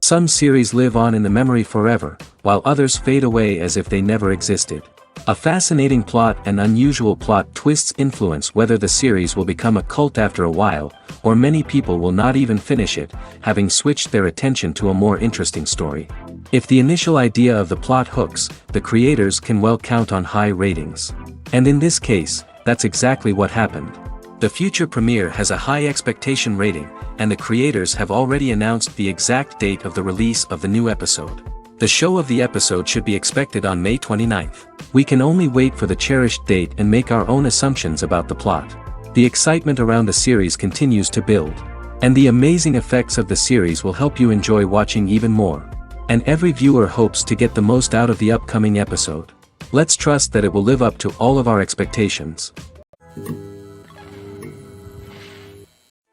Some series live on in the memory forever, while others fade away as if they never existed. A fascinating plot and unusual plot twists influence whether the series will become a cult after a while, or many people will not even finish it, having switched their attention to a more interesting story. If the initial idea of the plot hooks, the creators can well count on high ratings. And in this case, that's exactly what happened. The future premiere has a high expectation rating, and the creators have already announced the exact date of the release of the new episode. The show of the episode should be expected on May 29th. We can only wait for the cherished date and make our own assumptions about the plot. The excitement around the series continues to build. And the amazing effects of the series will help you enjoy watching even more. And every viewer hopes to get the most out of the upcoming episode. Let's trust that it will live up to all of our expectations.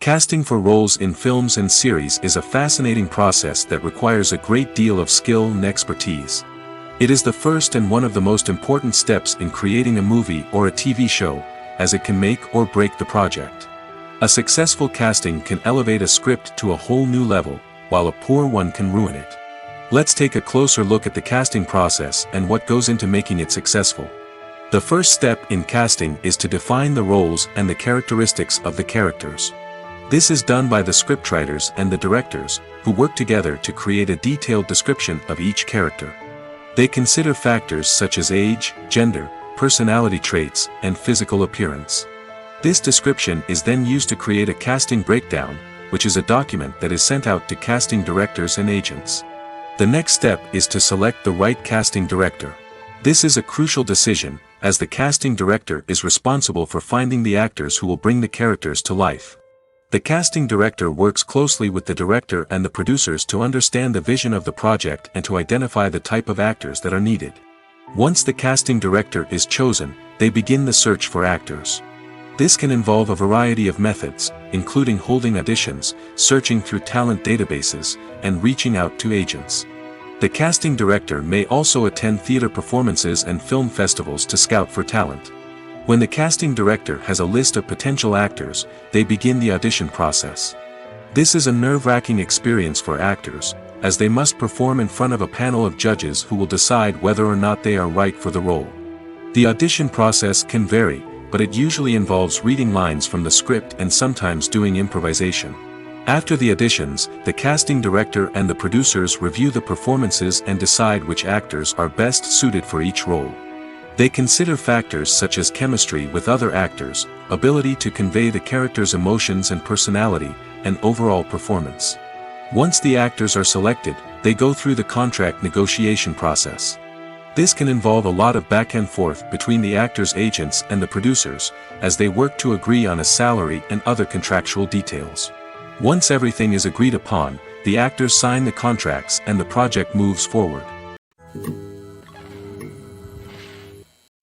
Casting for roles in films and series is a fascinating process that requires a great deal of skill and expertise. It is the first and one of the most important steps in creating a movie or a TV show, as it can make or break the project. A successful casting can elevate a script to a whole new level, while a poor one can ruin it. Let's take a closer look at the casting process and what goes into making it successful. The first step in casting is to define the roles and the characteristics of the characters. This is done by the scriptwriters and the directors, who work together to create a detailed description of each character. They consider factors such as age, gender, personality traits, and physical appearance. This description is then used to create a casting breakdown, which is a document that is sent out to casting directors and agents. The next step is to select the right casting director. This is a crucial decision, as the casting director is responsible for finding the actors who will bring the characters to life. The casting director works closely with the director and the producers to understand the vision of the project and to identify the type of actors that are needed. Once the casting director is chosen, they begin the search for actors. This can involve a variety of methods, including holding auditions, searching through talent databases, and reaching out to agents. The casting director may also attend theater performances and film festivals to scout for talent. When the casting director has a list of potential actors, they begin the audition process. This is a nerve-wracking experience for actors, as they must perform in front of a panel of judges who will decide whether or not they are right for the role. The audition process can vary, but it usually involves reading lines from the script and sometimes doing improvisation. After the auditions, the casting director and the producers review the performances and decide which actors are best suited for each role. They consider factors such as chemistry with other actors, ability to convey the character's emotions and personality, and overall performance. Once the actors are selected, they go through the contract negotiation process. This can involve a lot of back and forth between the actors' agents and the producers, as they work to agree on a salary and other contractual details. Once everything is agreed upon, the actors sign the contracts and the project moves forward.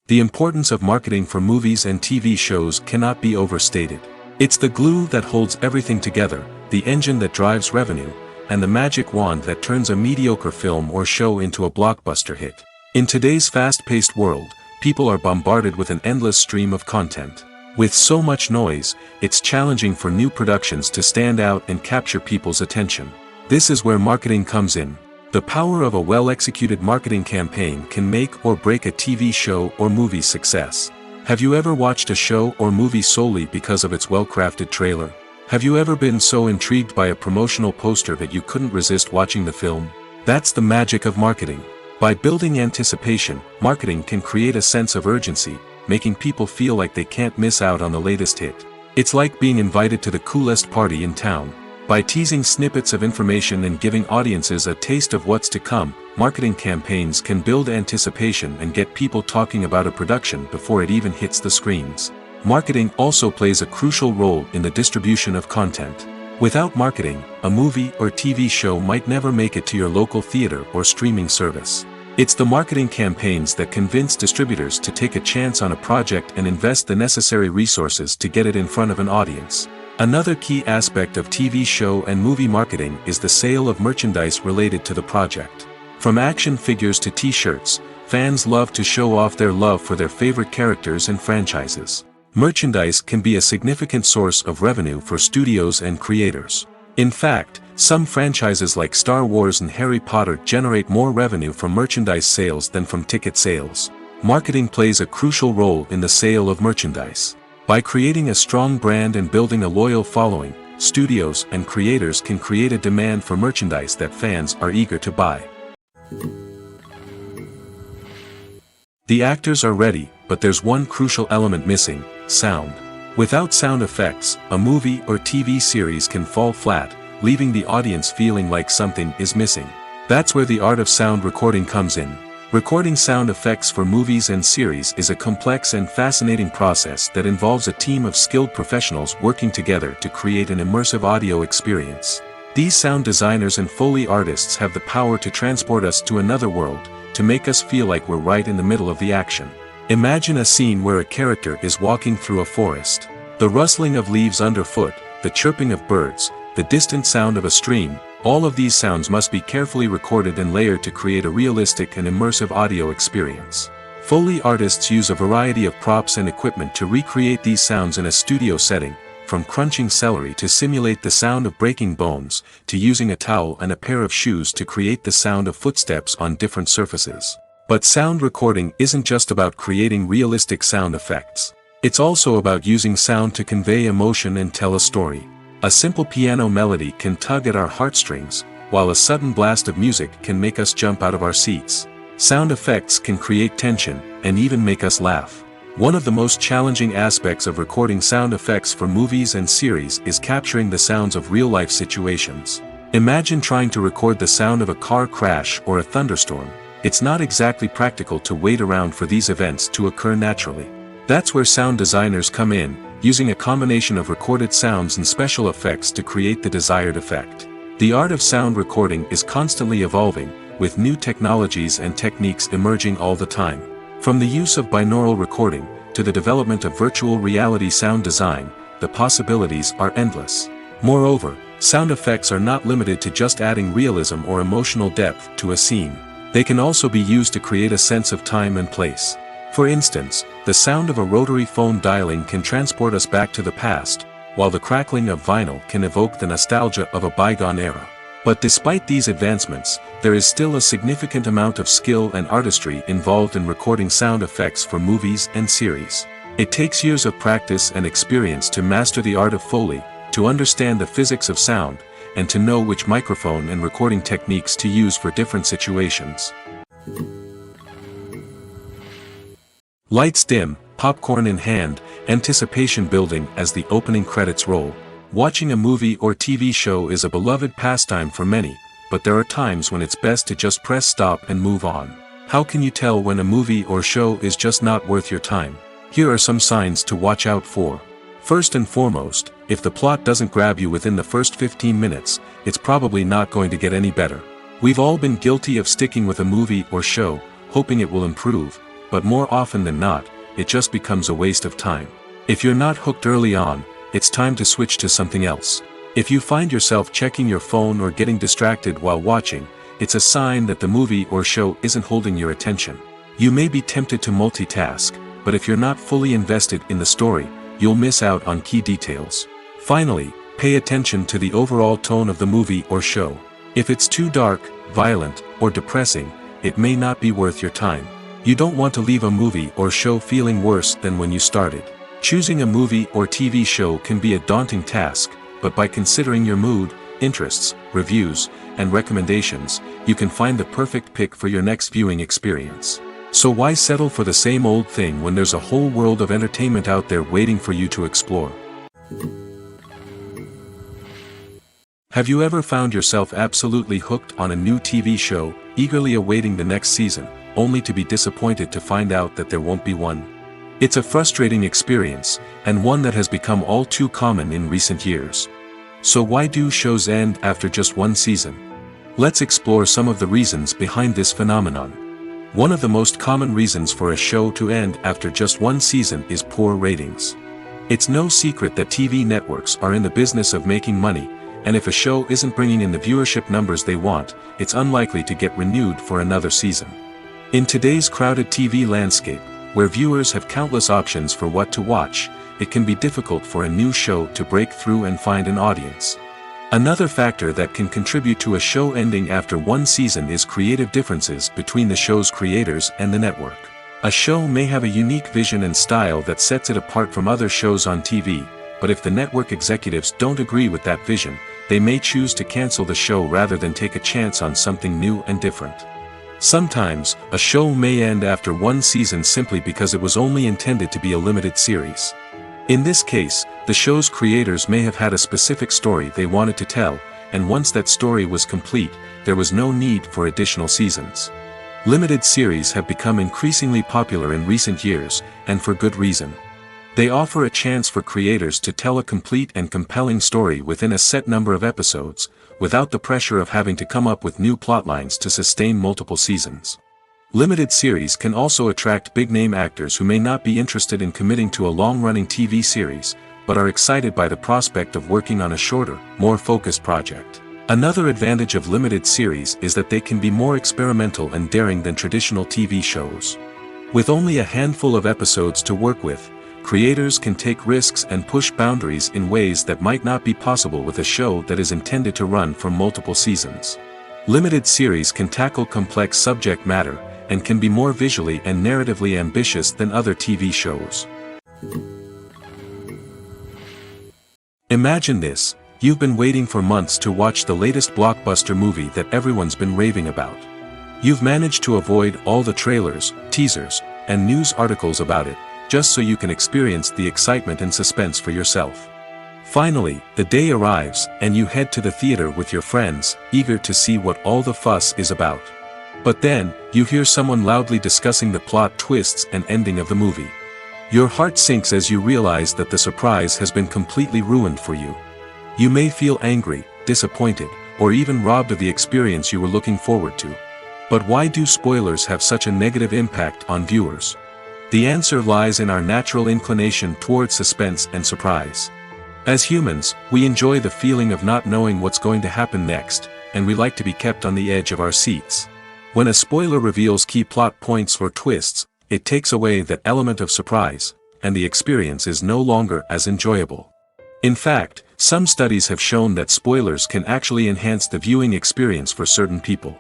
The importance of marketing for movies and TV shows cannot be overstated. It's the glue that holds everything together, the engine that drives revenue, and the magic wand that turns a mediocre film or show into a blockbuster hit. In today's fast-paced world, people are bombarded with an endless stream of content. With so much noise, it's challenging for new productions to stand out and capture people's attention. This is where marketing comes in. The power of a well-executed marketing campaign can make or break a TV show or movie's success. Have you ever watched a show or movie solely because of its well-crafted trailer? Have you ever been so intrigued by a promotional poster that you couldn't resist watching the film? That's the magic of marketing. By building anticipation, marketing can create a sense of urgency, making people feel like they can't miss out on the latest hit. It's like being invited to the coolest party in town. By teasing snippets of information and giving audiences a taste of what's to come, marketing campaigns can build anticipation and get people talking about a production before it even hits the screens. Marketing also plays a crucial role in the distribution of content. Without marketing, a movie or TV show might never make it to your local theater or streaming service. It's the marketing campaigns that convince distributors to take a chance on a project and invest the necessary resources to get it in front of an audience. Another key aspect of TV show and movie marketing is the sale of merchandise related to the project. From action figures to t-shirts, fans love to show off their love for their favorite characters and franchises. Merchandise can be a significant source of revenue for studios and creators. In fact, some franchises like Star Wars and Harry Potter generate more revenue from merchandise sales than from ticket sales. Marketing plays a crucial role in the sale of merchandise. By creating a strong brand and building a loyal following, studios and creators can create a demand for merchandise that fans are eager to buy. The actors are ready, but there's one crucial element missing: sound. Without sound effects, a movie or TV series can fall flat, leaving the audience feeling like something is missing. That's where the art of sound recording comes in. Recording sound effects for movies and series is a complex and fascinating process that involves a team of skilled professionals working together to create an immersive audio experience. These sound designers and Foley artists have the power to transport us to another world, to make us feel like we're right in the middle of the action. Imagine a scene where a character is walking through a forest. The rustling of leaves underfoot, the chirping of birds, the distant sound of a stream, all of these sounds must be carefully recorded and layered to create a realistic and immersive audio experience. Foley artists use a variety of props and equipment to recreate these sounds in a studio setting, from crunching celery to simulate the sound of breaking bones, to using a towel and a pair of shoes to create the sound of footsteps on different surfaces. But sound recording isn't just about creating realistic sound effects. It's also about using sound to convey emotion and tell a story. A simple piano melody can tug at our heartstrings, while a sudden blast of music can make us jump out of our seats. Sound effects can create tension, and even make us laugh. One of the most challenging aspects of recording sound effects for movies and series is capturing the sounds of real-life situations. Imagine trying to record the sound of a car crash or a thunderstorm. It's not exactly practical to wait around for these events to occur naturally. That's where sound designers come in, using a combination of recorded sounds and special effects to create the desired effect. The art of sound recording is constantly evolving, with new technologies and techniques emerging all the time. From the use of binaural recording, to the development of virtual reality sound design, the possibilities are endless. Moreover, sound effects are not limited to just adding realism or emotional depth to a scene. They can also be used to create a sense of time and place. For instance, the sound of a rotary phone dialing can transport us back to the past, while the crackling of vinyl can evoke the nostalgia of a bygone era. But despite these advancements, there is still a significant amount of skill and artistry involved in recording sound effects for movies and series. It takes years of practice and experience to master the art of Foley, to understand the physics of sound, and to know which microphone and recording techniques to use for different situations. Lights dim, popcorn in hand, anticipation building as the opening credits roll. Watching a movie or TV show is a beloved pastime for many, but there are times when it's best to just press stop and move on. How can you tell when a movie or show is just not worth your time? Here are some signs to watch out for. First and foremost, if the plot doesn't grab you within the first 15 minutes, it's probably not going to get any better. We've all been guilty of sticking with a movie or show, hoping it will improve, but more often than not, it just becomes a waste of time. If you're not hooked early on, it's time to switch to something else. If you find yourself checking your phone or getting distracted while watching, it's a sign that the movie or show isn't holding your attention. You may be tempted to multitask, but if you're not fully invested in the story, you'll miss out on key details. Finally, pay attention to the overall tone of the movie or show. If it's too dark, violent, or depressing, it may not be worth your time. You don't want to leave a movie or show feeling worse than when you started. Choosing a movie or TV show can be a daunting task, but by considering your mood, interests, reviews, and recommendations, you can find the perfect pick for your next viewing experience. So why settle for the same old thing when there's a whole world of entertainment out there waiting for you to explore? Have you ever found yourself absolutely hooked on a new TV show, eagerly awaiting the next season, only to be disappointed to find out that there won't be one? It's a frustrating experience, and one that has become all too common in recent years. So why do shows end after just one season? Let's explore some of the reasons behind this phenomenon. One of the most common reasons for a show to end after just one season is poor ratings. It's no secret that TV networks are in the business of making money, and if a show isn't bringing in the viewership numbers they want, it's unlikely to get renewed for another season. In today's crowded TV landscape, where viewers have countless options for what to watch, it can be difficult for a new show to break through and find an audience. Another factor that can contribute to a show ending after one season is creative differences between the show's creators and the network. A show may have a unique vision and style that sets it apart from other shows on TV, but if the network executives don't agree with that vision, they may choose to cancel the show rather than take a chance on something new and different. Sometimes, a show may end after one season simply because it was only intended to be a limited series. In this case, the show's creators may have had a specific story they wanted to tell, and once that story was complete, there was no need for additional seasons. Limited series have become increasingly popular in recent years, and for good reason. They offer a chance for creators to tell a complete and compelling story within a set number of episodes, without the pressure of having to come up with new plotlines to sustain multiple seasons. Limited series can also attract big-name actors who may not be interested in committing to a long-running TV series, but are excited by the prospect of working on a shorter, more focused project. Another advantage of limited series is that they can be more experimental and daring than traditional TV shows. With only a handful of episodes to work with, creators can take risks and push boundaries in ways that might not be possible with a show that is intended to run for multiple seasons. Limited series can tackle complex subject matter, and can be more visually and narratively ambitious than other TV shows. Imagine this: you've been waiting for months to watch the latest blockbuster movie that everyone's been raving about. You've managed to avoid all the trailers, teasers, and news articles about it, just so you can experience the excitement and suspense for yourself. Finally, the day arrives, and you head to the theater with your friends, eager to see what all the fuss is about. But then, you hear someone loudly discussing the plot twists and ending of the movie. Your heart sinks as you realize that the surprise has been completely ruined for you. You may feel angry, disappointed, or even robbed of the experience you were looking forward to. But why do spoilers have such a negative impact on viewers? The answer lies in our natural inclination towards suspense and surprise. As humans, we enjoy the feeling of not knowing what's going to happen next, and we like to be kept on the edge of our seats. When a spoiler reveals key plot points or twists, it takes away that element of surprise, and the experience is no longer as enjoyable. In fact, some studies have shown that spoilers can actually enhance the viewing experience for certain people.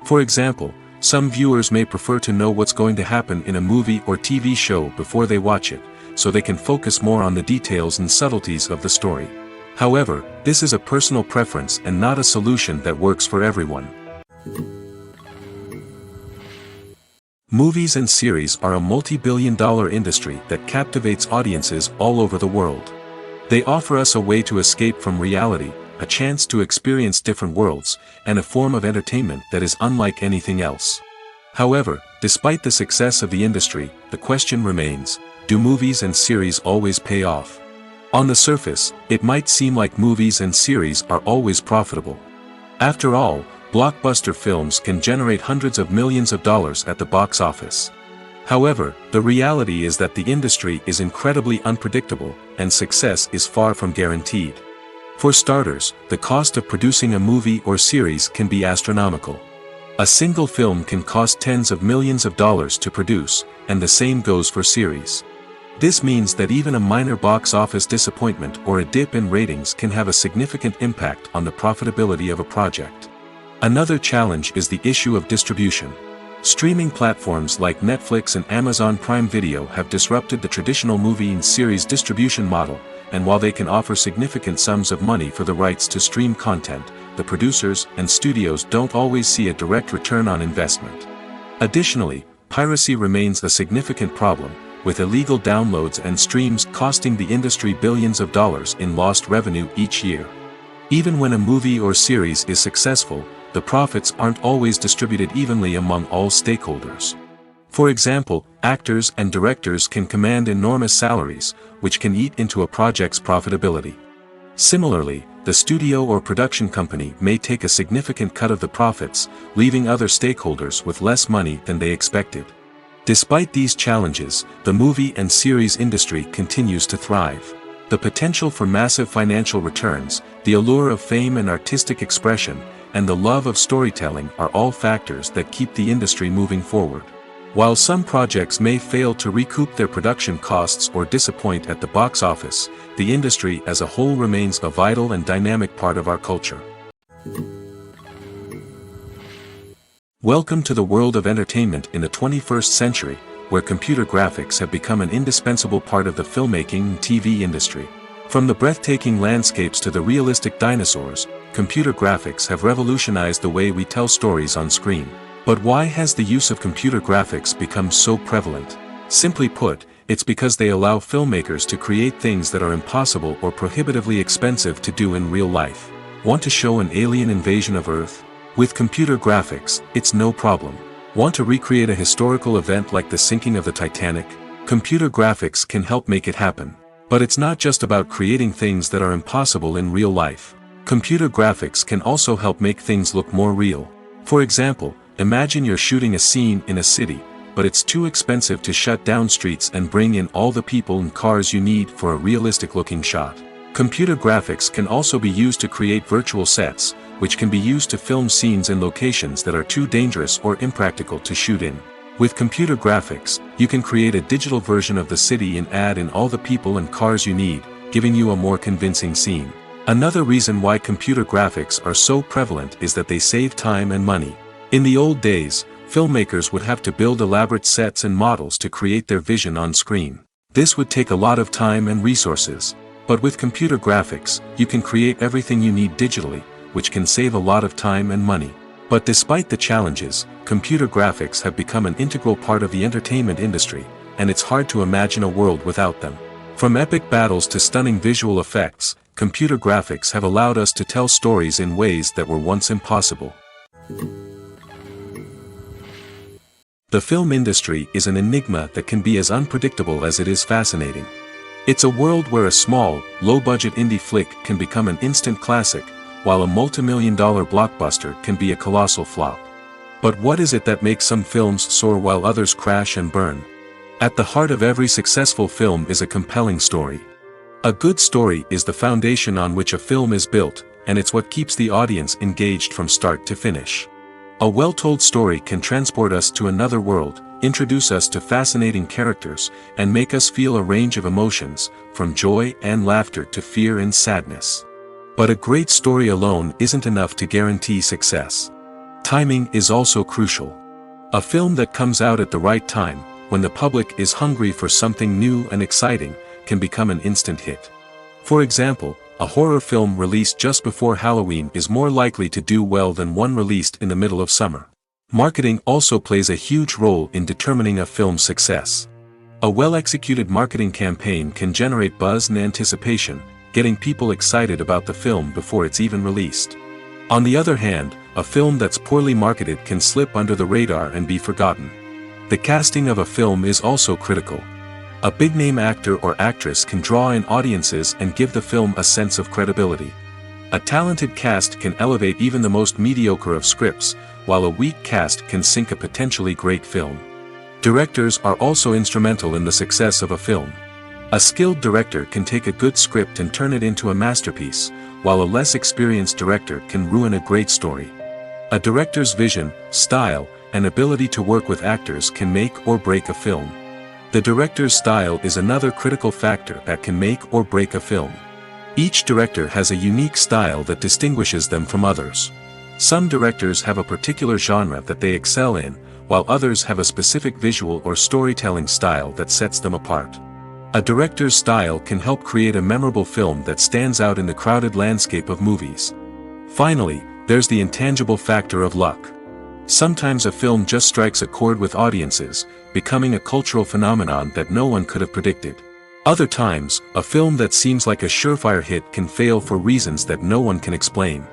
For example, some viewers may prefer to know what's going to happen in a movie or TV show before they watch it, so they can focus more on the details and subtleties of the story. However, this is a personal preference and not a solution that works for everyone. Movies and series are a multi-billion-dollar industry that captivates audiences all over the world. They offer us a way to escape from reality, a chance to experience different worlds, and a form of entertainment that is unlike anything else. However, despite the success of the industry, the question remains: do movies and series always pay off? On the surface, it might seem like movies and series are always profitable. After all, blockbuster films can generate hundreds of millions of dollars at the box office. However, the reality is that the industry is incredibly unpredictable, and success is far from guaranteed. For starters, the cost of producing a movie or series can be astronomical. A single film can cost tens of millions of dollars to produce, and the same goes for series. This means that even a minor box office disappointment or a dip in ratings can have a significant impact on the profitability of a project. Another challenge is the issue of distribution. Streaming platforms like Netflix and Amazon Prime Video have disrupted the traditional movie and series distribution model, and while they can offer significant sums of money for the rights to stream content, the producers and studios don't always see a direct return on investment. Additionally, piracy remains a significant problem, with illegal downloads and streams costing the industry billions of dollars in lost revenue each year. Even when a movie or series is successful, the profits aren't always distributed evenly among all stakeholders. For example, actors and directors can command enormous salaries, which can eat into a project's profitability. Similarly, the studio or production company may take a significant cut of the profits, leaving other stakeholders with less money than they expected. Despite these challenges, the movie and series industry continues to thrive. The potential for massive financial returns, the allure of fame and artistic expression, and the love of storytelling are all factors that keep the industry moving forward. While some projects may fail to recoup their production costs or disappoint at the box office, the industry as a whole remains a vital and dynamic part of our culture. Welcome to the world of entertainment in the 21st century, where computer graphics have become an indispensable part of the filmmaking and TV industry. From the breathtaking landscapes to the realistic dinosaurs, computer graphics have revolutionized the way we tell stories on screen. But why has the use of computer graphics become so prevalent? Simply put, it's because they allow filmmakers to create things that are impossible or prohibitively expensive to do in real life. Want to show an alien invasion of Earth? With computer graphics, it's no problem. Want to recreate a historical event like the sinking of the Titanic? Computer graphics can help make it happen. But it's not just about creating things that are impossible in real life. Computer graphics can also help make things look more real. For example, imagine you're shooting a scene in a city, but it's too expensive to shut down streets and bring in all the people and cars you need for a realistic-looking shot. Computer graphics can also be used to create virtual sets, which can be used to film scenes in locations that are too dangerous or impractical to shoot in. With computer graphics, you can create a digital version of the city and add in all the people and cars you need, giving you a more convincing scene. Another reason why computer graphics are so prevalent is that they save time and money. In the old days, filmmakers would have to build elaborate sets and models to create their vision on screen. This would take a lot of time and resources. But with computer graphics, you can create everything you need digitally, which can save a lot of time and money. But despite the challenges, computer graphics have become an integral part of the entertainment industry, and it's hard to imagine a world without them. From epic battles to stunning visual effects, computer graphics have allowed us to tell stories in ways that were once impossible. The film industry is an enigma that can be as unpredictable as it is fascinating. It's a world where a small, low-budget indie flick can become an instant classic, while a multi-million-dollar blockbuster can be a colossal flop. But what is it that makes some films soar while others crash and burn? At the heart of every successful film is a compelling story. A good story is the foundation on which a film is built, and it's what keeps the audience engaged from start to finish. A well-told story can transport us to another world, introduce us to fascinating characters, and make us feel a range of emotions, from joy and laughter to fear and sadness. But a great story alone isn't enough to guarantee success. Timing is also crucial. A film that comes out at the right time, when the public is hungry for something new and exciting, can become an instant hit. For example, a horror film released just before Halloween is more likely to do well than one released in the middle of summer. Marketing also plays a huge role in determining a film's success. A well-executed marketing campaign can generate buzz and anticipation, getting people excited about the film before it's even released. On the other hand, a film that's poorly marketed can slip under the radar and be forgotten. The casting of a film is also critical. A big-name actor or actress can draw in audiences and give the film a sense of credibility. A talented cast can elevate even the most mediocre of scripts, while a weak cast can sink a potentially great film. Directors are also instrumental in the success of a film. A skilled director can take a good script and turn it into a masterpiece, while a less experienced director can ruin a great story. A director's vision, style, and ability to work with actors can make or break a film. The director's style is another critical factor that can make or break a film. Each director has a unique style that distinguishes them from others. Some directors have a particular genre that they excel in, while others have a specific visual or storytelling style that sets them apart. A director's style can help create a memorable film that stands out in the crowded landscape of movies. Finally, there's the intangible factor of luck. Sometimes a film just strikes a chord with audiences, becoming a cultural phenomenon that no one could have predicted. Other times, a film that seems like a surefire hit can fail for reasons that no one can explain.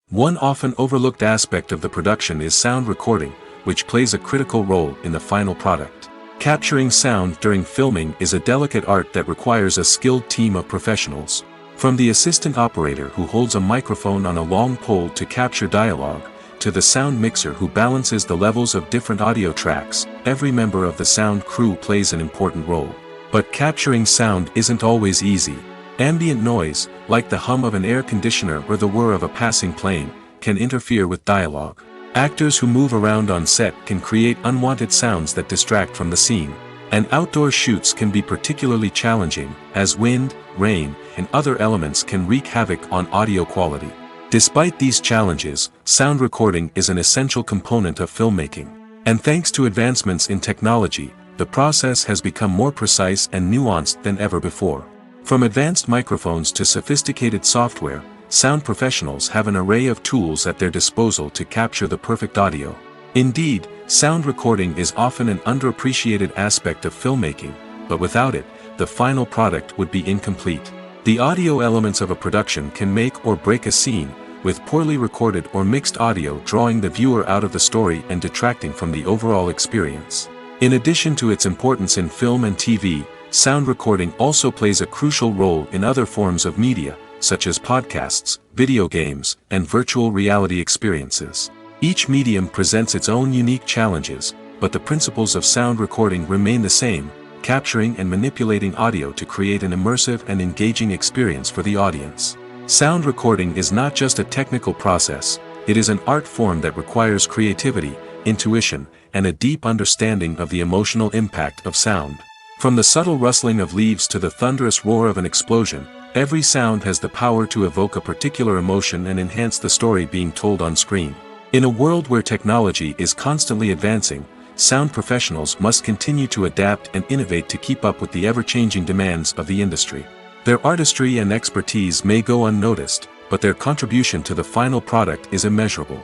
One often overlooked aspect of the production is sound recording, which plays a critical role in the final product. Capturing sound during filming is a delicate art that requires a skilled team of professionals. From the assistant operator who holds a microphone on a long pole to capture dialogue, to the sound mixer who balances the levels of different audio tracks, every member of the sound crew plays an important role. But capturing sound isn't always easy. Ambient noise, like the hum of an air conditioner or the whir of a passing plane, can interfere with dialogue. Actors who move around on set can create unwanted sounds that distract from the scene. And outdoor shoots can be particularly challenging, as wind, rain, and other elements can wreak havoc on audio quality. Despite these challenges, sound recording is an essential component of filmmaking. And thanks to advancements in technology, the process has become more precise and nuanced than ever before. From advanced microphones to sophisticated software, sound professionals have an array of tools at their disposal to capture the perfect audio. Indeed, sound recording is often an underappreciated aspect of filmmaking, but without it, the final product would be incomplete. The audio elements of a production can make or break a scene, with poorly recorded or mixed audio drawing the viewer out of the story and detracting from the overall experience. In addition to its importance in film and TV, sound recording also plays a crucial role in other forms of media, such as podcasts, video games, and virtual reality experiences. Each medium presents its own unique challenges, but the principles of sound recording remain the same, capturing and manipulating audio to create an immersive and engaging experience for the audience. Sound recording is not just a technical process, it is an art form that requires creativity, intuition, and a deep understanding of the emotional impact of sound. From the subtle rustling of leaves to the thunderous roar of an explosion, every sound has the power to evoke a particular emotion and enhance the story being told on screen. In a world where technology is constantly advancing, sound professionals must continue to adapt and innovate to keep up with the ever-changing demands of the industry. Their artistry and expertise may go unnoticed, but their contribution to the final product is immeasurable.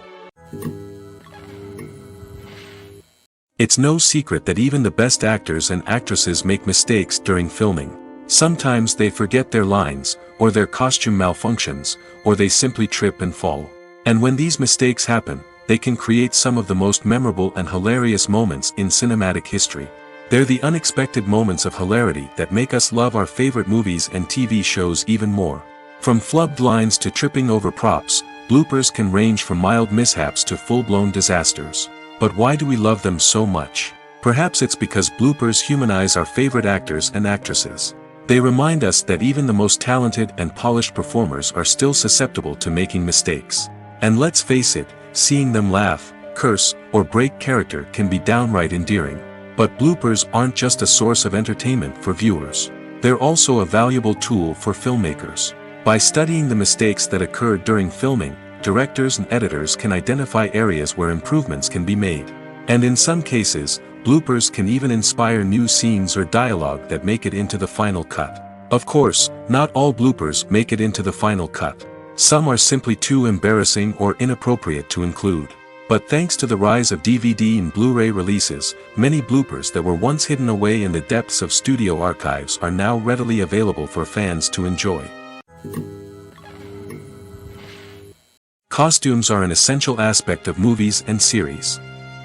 It's no secret that even the best actors and actresses make mistakes during filming. Sometimes they forget their lines, or their costume malfunctions, or they simply trip and fall. And when these mistakes happen, they can create some of the most memorable and hilarious moments in cinematic history. They're the unexpected moments of hilarity that make us love our favorite movies and TV shows even more. From flubbed lines to tripping over props, bloopers can range from mild mishaps to full-blown disasters. But why do we love them so much? Perhaps it's because bloopers humanize our favorite actors and actresses. They remind us that even the most talented and polished performers are still susceptible to making mistakes. And let's face it, seeing them laugh, curse, or break character can be downright endearing. But bloopers aren't just a source of entertainment for viewers. They're also a valuable tool for filmmakers. By studying the mistakes that occurred during filming, directors and editors can identify areas where improvements can be made. And in some cases, bloopers can even inspire new scenes or dialogue that make it into the final cut. Of course, not all bloopers make it into the final cut. Some are simply too embarrassing or inappropriate to include. But thanks to the rise of DVD and Blu-ray releases, many bloopers that were once hidden away in the depths of studio archives are now readily available for fans to enjoy. Costumes are an essential aspect of movies and series.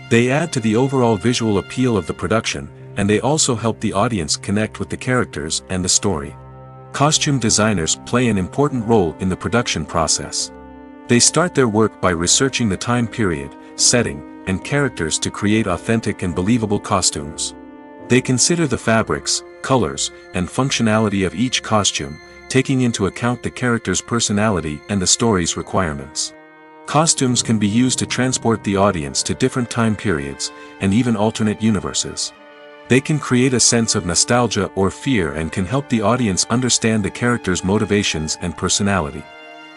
They add to the overall visual appeal of the production, and they also help the audience connect with the characters and the story. Costume designers play an important role in the production process. They start their work by researching the time period, setting, and characters to create authentic and believable costumes. They consider the fabrics, colors, and functionality of each costume, taking into account the character's personality and the story's requirements. Costumes can be used to transport the audience to different time periods, and even alternate universes. They can create a sense of nostalgia or fear and can help the audience understand the character's motivations and personality.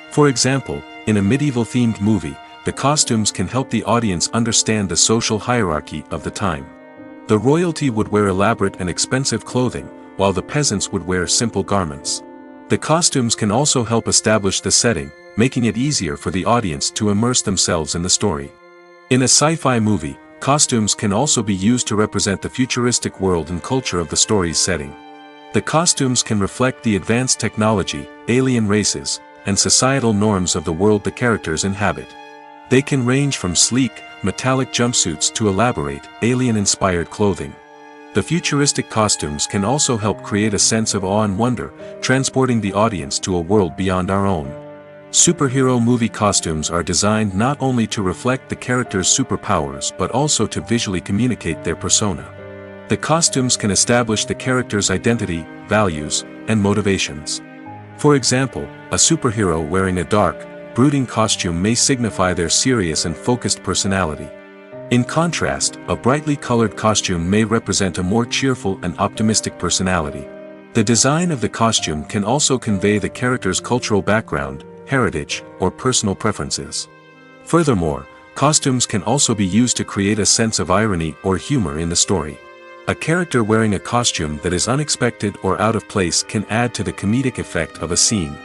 For example, in a medieval-themed movie, the costumes can help the audience understand the social hierarchy of the time. The royalty would wear elaborate and expensive clothing, while the peasants would wear simple garments. The costumes can also help establish the setting, making it easier for the audience to immerse themselves in the story. In a sci-fi movie, costumes can also be used to represent the futuristic world and culture of the story's setting. The costumes can reflect the advanced technology, alien races, and societal norms of the world the characters inhabit. They can range from sleek, metallic jumpsuits to elaborate, alien-inspired clothing. The futuristic costumes can also help create a sense of awe and wonder, transporting the audience to a world beyond our own. Superhero movie costumes are designed not only to reflect the character's superpowers but also to visually communicate their persona. The costumes can establish the character's identity, values, and motivations. For example, a superhero wearing a dark, brooding costume may signify their serious and focused personality. In contrast, a brightly colored costume may represent a more cheerful and optimistic personality. The design of the costume can also convey the character's cultural background, heritage, or personal preferences. Furthermore, costumes can also be used to create a sense of irony or humor in the story. A character wearing a costume that is unexpected or out of place can add to the comedic effect of a scene.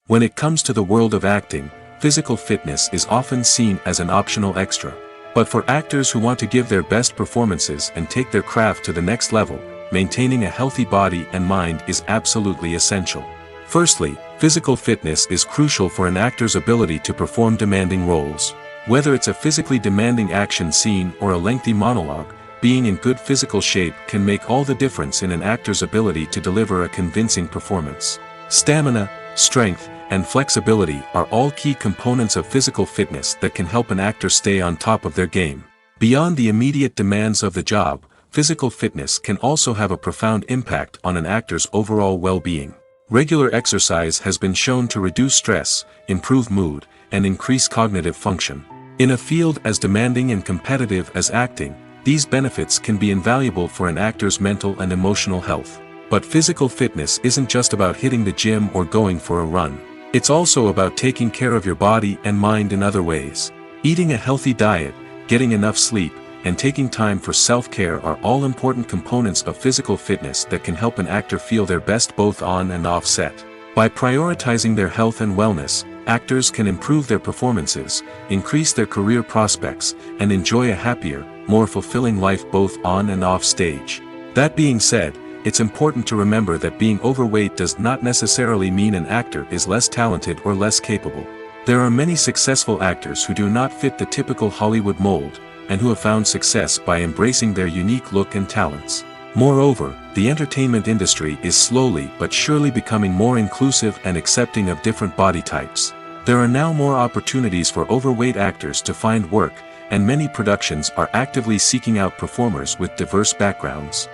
When it comes to the world of acting, physical fitness is often seen as an optional extra. But for actors who want to give their best performances and take their craft to the next level, maintaining a healthy body and mind is absolutely essential. Firstly, physical fitness is crucial for an actor's ability to perform demanding roles. Whether it's a physically demanding action scene or a lengthy monologue, being in good physical shape can make all the difference in an actor's ability to deliver a convincing performance. Stamina, strength, and flexibility are all key components of physical fitness that can help an actor stay on top of their game. Beyond the immediate demands of the job, physical fitness can also have a profound impact on an actor's overall well-being. Regular exercise has been shown to reduce stress, improve mood, and increase cognitive function. In a field as demanding and competitive as acting, these benefits can be invaluable for an actor's mental and emotional health. But physical fitness isn't just about hitting the gym or going for a run. It's also about taking care of your body and mind in other ways. Eating a healthy diet, getting enough sleep, and taking time for self-care are all important components of physical fitness that can help an actor feel their best both on and off set. By prioritizing their health and wellness, actors can improve their performances, increase their career prospects, and enjoy a happier, more fulfilling life both on and off stage. That being said, it's important to remember that being overweight does not necessarily mean an actor is less talented or less capable. There are many successful actors who do not fit the typical Hollywood mold, and who have found success by embracing their unique look and talents. Moreover, the entertainment industry is slowly but surely becoming more inclusive and accepting of different body types. There are now more opportunities for overweight actors to find work, and many productions are actively seeking out performers with diverse backgrounds.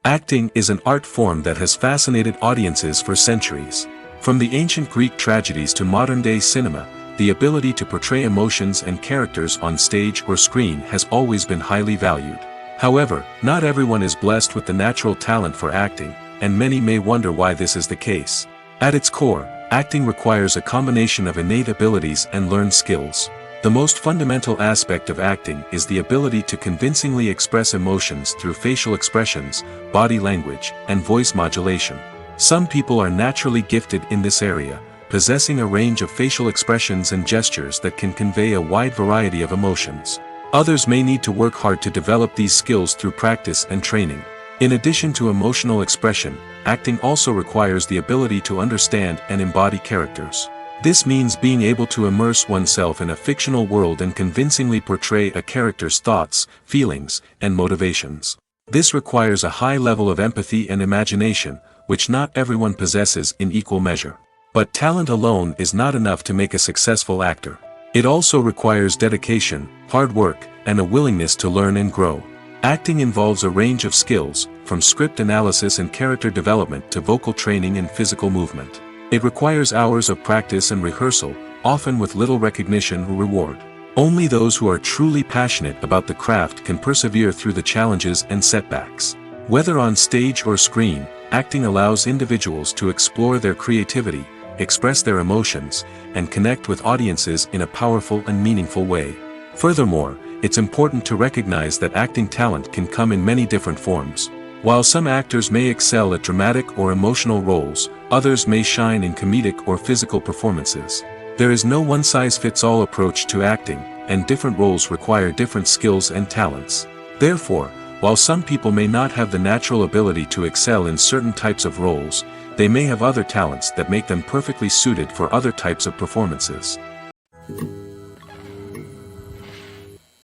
Acting is an art form that has fascinated audiences for centuries. From the ancient Greek tragedies to modern-day cinema, the ability to portray emotions and characters on stage or screen has always been highly valued. However, not everyone is blessed with the natural talent for acting, and many may wonder why this is the case. At its core, acting requires a combination of innate abilities and learned skills. The most fundamental aspect of acting is the ability to convincingly express emotions through facial expressions, body language, and voice modulation. Some people are naturally gifted in this area, possessing a range of facial expressions and gestures that can convey a wide variety of emotions. Others may need to work hard to develop these skills through practice and training. In addition to emotional expression, acting also requires the ability to understand and embody characters. This means being able to immerse oneself in a fictional world and convincingly portray a character's thoughts, feelings, and motivations. This requires a high level of empathy and imagination, which not everyone possesses in equal measure. But talent alone is not enough to make a successful actor. It also requires dedication, hard work, and a willingness to learn and grow. Acting involves a range of skills, from script analysis and character development to vocal training and physical movement. It requires hours of practice and rehearsal, often with little recognition or reward. Only those who are truly passionate about the craft can persevere through the challenges and setbacks. Whether on stage or screen, acting allows individuals to explore their creativity, express their emotions, and connect with audiences in a powerful and meaningful way. Furthermore, it's important to recognize that acting talent can come in many different forms. While some actors may excel at dramatic or emotional roles, others may shine in comedic or physical performances. There is no one-size-fits-all approach to acting, and different roles require different skills and talents. Therefore, while some people may not have the natural ability to excel in certain types of roles, they may have other talents that make them perfectly suited for other types of performances.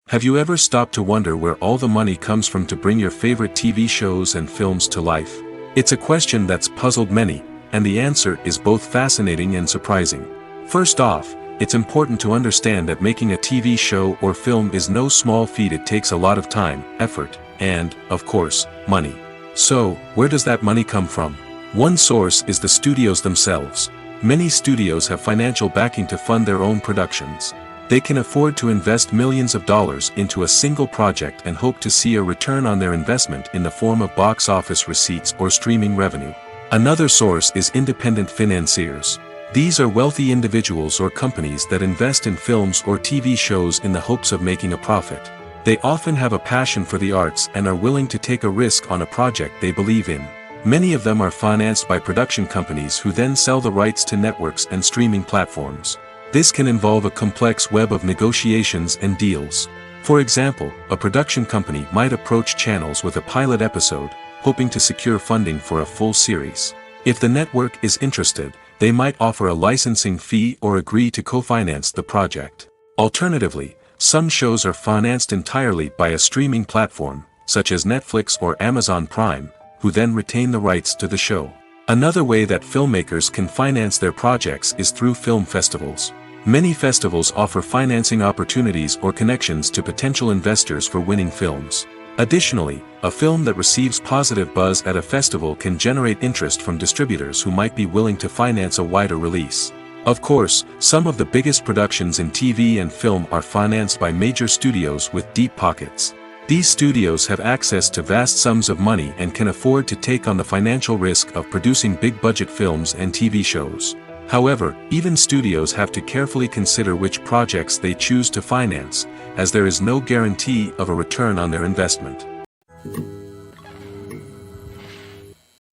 Have you ever stopped to wonder where all the money comes from to bring your favorite TV shows and films to life? It's a question that's puzzled many, and the answer is both fascinating and surprising. First off, it's important to understand that making a TV show or film is no small feat. It takes a lot of time, effort, and, of course, money. So, where does that money come from? One source is the studios themselves. Many studios have financial backing to fund their own productions. They can afford to invest millions of dollars into a single project and hope to see a return on their investment in the form of box office receipts or streaming revenue. Another source is independent financiers. These are wealthy individuals or companies that invest in films or TV shows in the hopes of making a profit. They often have a passion for the arts and are willing to take a risk on a project they believe in. Many of them are financed by production companies who then sell the rights to networks and streaming platforms. This can involve a complex web of negotiations and deals. For example, a production company might approach channels with a pilot episode, hoping to secure funding for a full series. If the network is interested, they might offer a licensing fee or agree to co-finance the project. Alternatively, some shows are financed entirely by a streaming platform, such as Netflix or Amazon Prime, who then retain the rights to the show. Another way that filmmakers can finance their projects is through film festivals. Many festivals offer financing opportunities or connections to potential investors for winning films. Additionally, a film that receives positive buzz at a festival can generate interest from distributors who might be willing to finance a wider release. Of course, some of the biggest productions in TV and film are financed by major studios with deep pockets. These studios have access to vast sums of money and can afford to take on the financial risk of producing big-budget films and TV shows. However, even studios have to carefully consider which projects they choose to finance, as there is no guarantee of a return on their investment.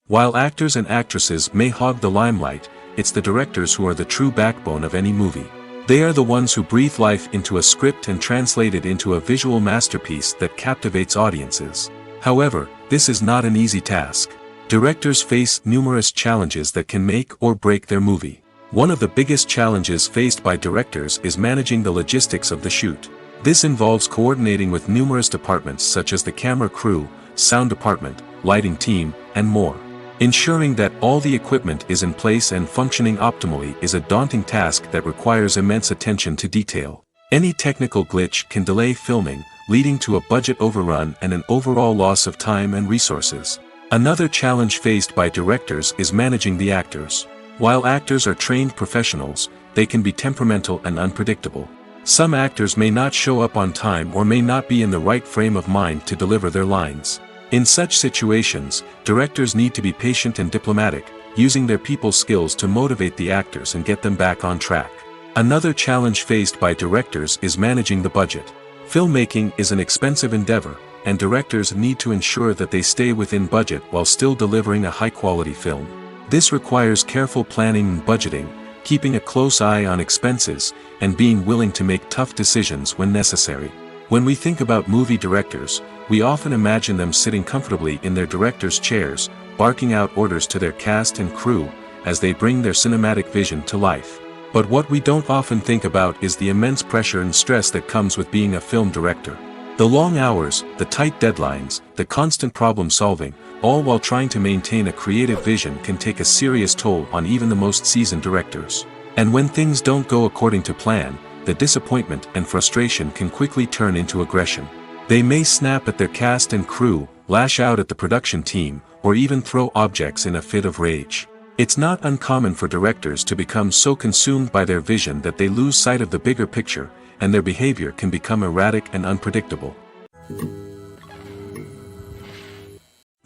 While actors and actresses may hog the limelight, it's the directors who are the true backbone of any movie. They are the ones who breathe life into a script and translate it into a visual masterpiece that captivates audiences. However, this is not an easy task. Directors face numerous challenges that can make or break their movie. One of the biggest challenges faced by directors is managing the logistics of the shoot. This involves coordinating with numerous departments such as the camera crew, sound department, lighting team, and more. Ensuring that all the equipment is in place and functioning optimally is a daunting task that requires immense attention to detail. Any technical glitch can delay filming, leading to a budget overrun and an overall loss of time and resources. Another challenge faced by directors is managing the actors. While actors are trained professionals, they can be temperamental and unpredictable. Some actors may not show up on time or may not be in the right frame of mind to deliver their lines. In such situations, directors need to be patient and diplomatic, using their people skills to motivate the actors and get them back on track. Another challenge faced by directors is managing the budget. Filmmaking is an expensive endeavor, and directors need to ensure that they stay within budget while still delivering a high-quality film. This requires careful planning and budgeting, keeping a close eye on expenses, and being willing to make tough decisions when necessary. When we think about movie directors, we often imagine them sitting comfortably in their director's chairs, barking out orders to their cast and crew, as they bring their cinematic vision to life. But what we don't often think about is the immense pressure and stress that comes with being a film director. The long hours, the tight deadlines, the constant problem solving, all while trying to maintain a creative vision can take a serious toll on even the most seasoned directors. And when things don't go according to plan, the disappointment and frustration can quickly turn into aggression. They may snap at their cast and crew, lash out at the production team, or even throw objects in a fit of rage. It's not uncommon for directors to become so consumed by their vision that they lose sight of the bigger picture, and their behavior can become erratic and unpredictable.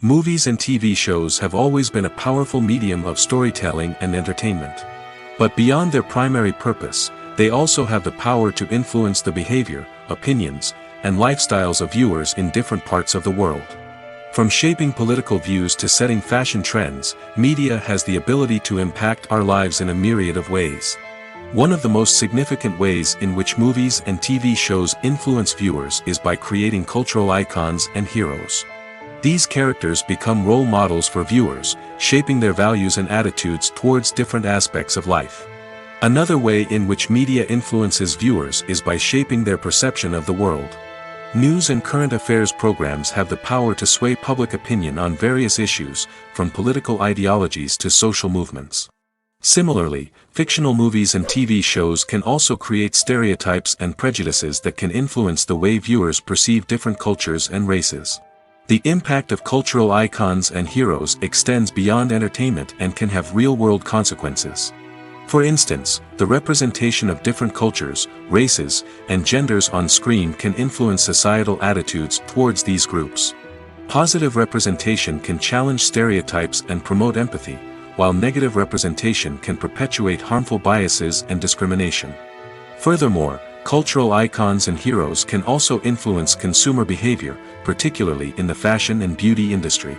Movies and TV shows have always been a powerful medium of storytelling and entertainment. But beyond their primary purpose, they also have the power to influence the behavior, opinions, and lifestyles of viewers in different parts of the world. From shaping political views to setting fashion trends, media has the ability to impact our lives in a myriad of ways. One of the most significant ways in which movies and TV shows influence viewers is by creating cultural icons and heroes. These characters become role models for viewers, shaping their values and attitudes towards different aspects of life. Another way in which media influences viewers is by shaping their perception of the world. News and current affairs programs have the power to sway public opinion on various issues, from political ideologies to social movements. Similarly, fictional movies and TV shows can also create stereotypes and prejudices that can influence the way viewers perceive different cultures and races. The impact of cultural icons and heroes extends beyond entertainment and can have real-world consequences. For instance, the representation of different cultures, races, and genders on screen can influence societal attitudes towards these groups. Positive representation can challenge stereotypes and promote empathy, while negative representation can perpetuate harmful biases and discrimination. Furthermore, cultural icons and heroes can also influence consumer behavior, particularly in the fashion and beauty industry.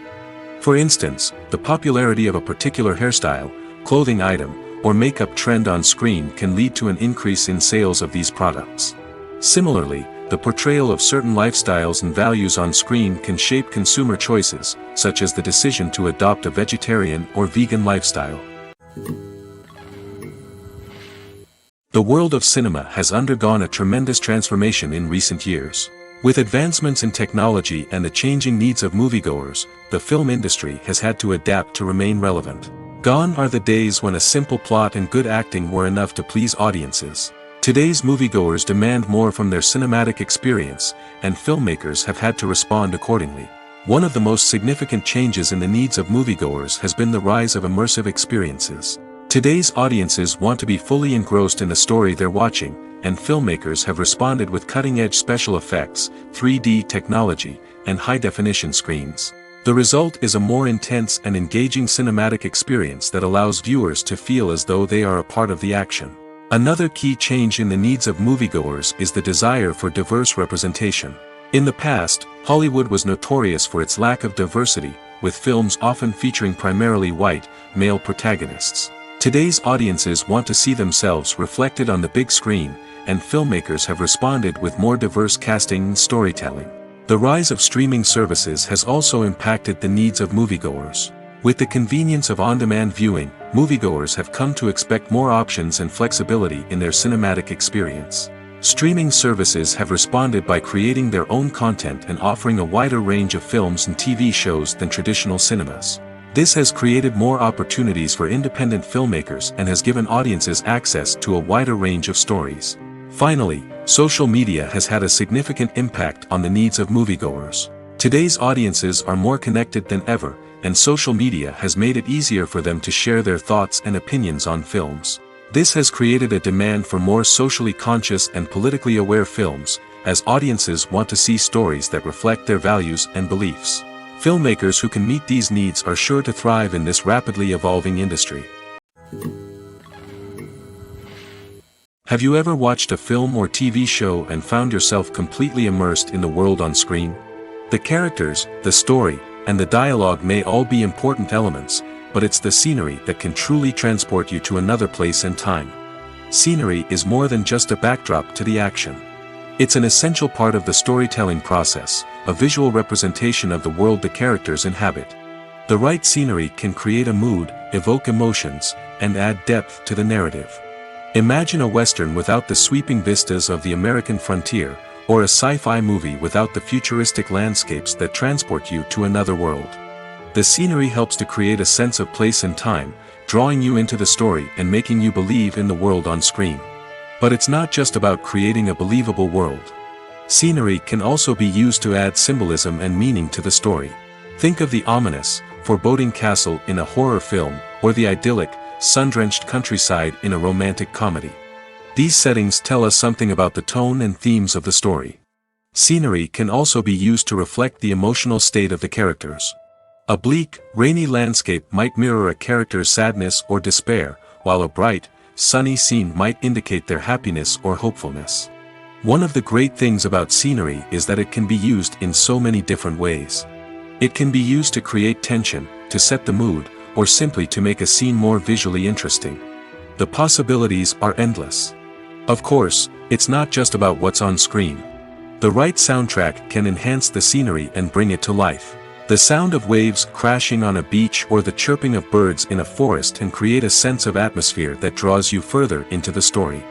For instance, the popularity of a particular hairstyle, clothing item, or makeup trend on screen can lead to an increase in sales of these products. Similarly, the portrayal of certain lifestyles and values on screen can shape consumer choices, such as the decision to adopt a vegetarian or vegan lifestyle. The world of cinema has undergone a tremendous transformation in recent years. With advancements in technology and the changing needs of moviegoers, the film industry has had to adapt to remain relevant. Gone are the days when a simple plot and good acting were enough to please audiences. Today's moviegoers demand more from their cinematic experience, and filmmakers have had to respond accordingly. One of the most significant changes in the needs of moviegoers has been the rise of immersive experiences. Today's audiences want to be fully engrossed in the story they're watching, and filmmakers have responded with cutting-edge special effects, 3D technology, and high-definition screens. The result is a more intense and engaging cinematic experience that allows viewers to feel as though they are a part of the action. Another key change in the needs of moviegoers is the desire for diverse representation. In the past, Hollywood was notorious for its lack of diversity, with films often featuring primarily white, male protagonists. Today's audiences want to see themselves reflected on the big screen, and filmmakers have responded with more diverse casting and storytelling. The rise of streaming services has also impacted the needs of moviegoers. With the convenience of on-demand viewing, moviegoers have come to expect more options and flexibility in their cinematic experience. Streaming services have responded by creating their own content and offering a wider range of films and TV shows than traditional cinemas. This has created more opportunities for independent filmmakers and has given audiences access to a wider range of stories. Finally, social media has had a significant impact on the needs of moviegoers. Today's audiences are more connected than ever, and social media has made it easier for them to share their thoughts and opinions on films. This has created a demand for more socially conscious and politically aware films, as audiences want to see stories that reflect their values and beliefs. Filmmakers who can meet these needs are sure to thrive in this rapidly evolving industry. Have you ever watched a film or TV show and found yourself completely immersed in the world on screen? The characters, the story, and the dialogue may all be important elements, but it's the scenery that can truly transport you to another place and time. Scenery is more than just a backdrop to the action. It's an essential part of the storytelling process, a visual representation of the world the characters inhabit. The right scenery can create a mood, evoke emotions, and add depth to the narrative. Imagine a Western without the sweeping vistas of the American frontier, or a sci-fi movie without the futuristic landscapes that transport you to another world. The scenery helps to create a sense of place and time, drawing you into the story and making you believe in the world on screen. But it's not just about creating a believable world. Scenery can also be used to add symbolism and meaning to the story. Think of the ominous, foreboding castle in a horror film, or the idyllic, sun-drenched countryside in a romantic comedy. These settings tell us something about the tone and themes of the story. Scenery can also be used to reflect the emotional state of the characters. A bleak, rainy landscape might mirror a character's sadness or despair, while a bright, sunny scene might indicate their happiness or hopefulness. One of the great things about scenery is that it can be used in so many different ways. It can be used to create tension, to set the mood, or simply to make a scene more visually interesting. The possibilities are endless. Of course, it's not just about what's on screen. The right soundtrack can enhance the scenery and bring it to life. The sound of waves crashing on a beach or the chirping of birds in a forest can create a sense of atmosphere that draws you further into the story.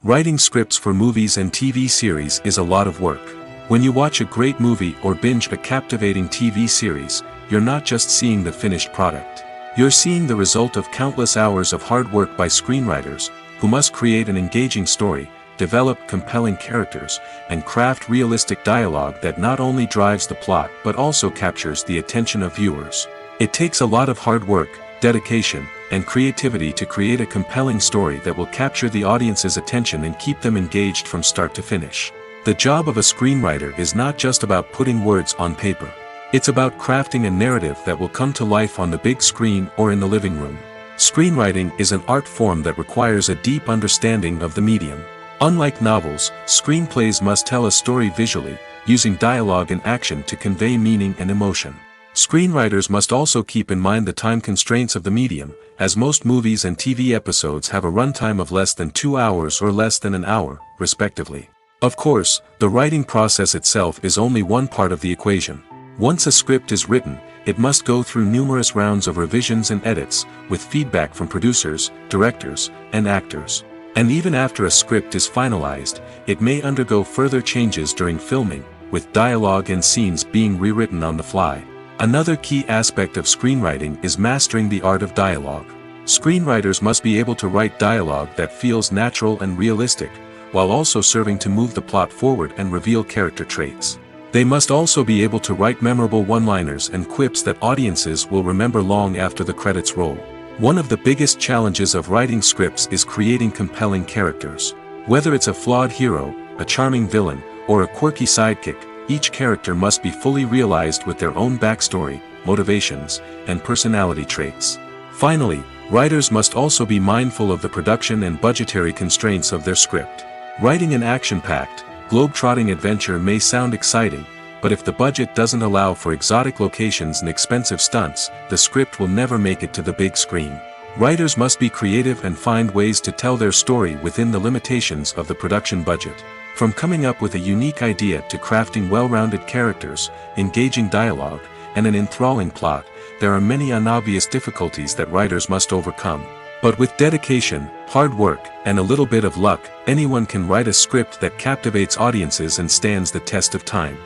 Writing scripts for movies and TV series is a lot of work. When you watch a great movie or binge a captivating TV series, you're not just seeing the finished product. You're seeing the result of countless hours of hard work by screenwriters, who must create an engaging story, develop compelling characters, and craft realistic dialogue that not only drives the plot but also captures the attention of viewers. It takes a lot of hard work, dedication, and creativity to create a compelling story that will capture the audience's attention and keep them engaged from start to finish. The job of a screenwriter is not just about putting words on paper. It's about crafting a narrative that will come to life on the big screen or in the living room. Screenwriting is an art form that requires a deep understanding of the medium. Unlike novels, screenplays must tell a story visually, using dialogue and action to convey meaning and emotion. Screenwriters must also keep in mind the time constraints of the medium, as most movies and TV episodes have a runtime of less than 2 hours or less than an hour, respectively. Of course, the writing process itself is only one part of the equation. Once a script is written, it must go through numerous rounds of revisions and edits, with feedback from producers, directors, and actors. And even after a script is finalized, it may undergo further changes during filming, with dialogue and scenes being rewritten on the fly. Another key aspect of screenwriting is mastering the art of dialogue. Screenwriters must be able to write dialogue that feels natural and realistic, while also serving to move the plot forward and reveal character traits. They must also be able to write memorable one-liners and quips that audiences will remember long after the credits roll. One of the biggest challenges of writing scripts is creating compelling characters. Whether it's a flawed hero, a charming villain, or a quirky sidekick, each character must be fully realized with their own backstory, motivations, and personality traits. Finally, writers must also be mindful of the production and budgetary constraints of their script. Writing an action-packed, globe-trotting adventure may sound exciting, but if the budget doesn't allow for exotic locations and expensive stunts, the script will never make it to the big screen. Writers must be creative and find ways to tell their story within the limitations of the production budget. From coming up with a unique idea to crafting well-rounded characters, engaging dialogue, and an enthralling plot, there are many unobvious difficulties that writers must overcome. But with dedication, hard work, and a little bit of luck, anyone can write a script that captivates audiences and stands the test of time.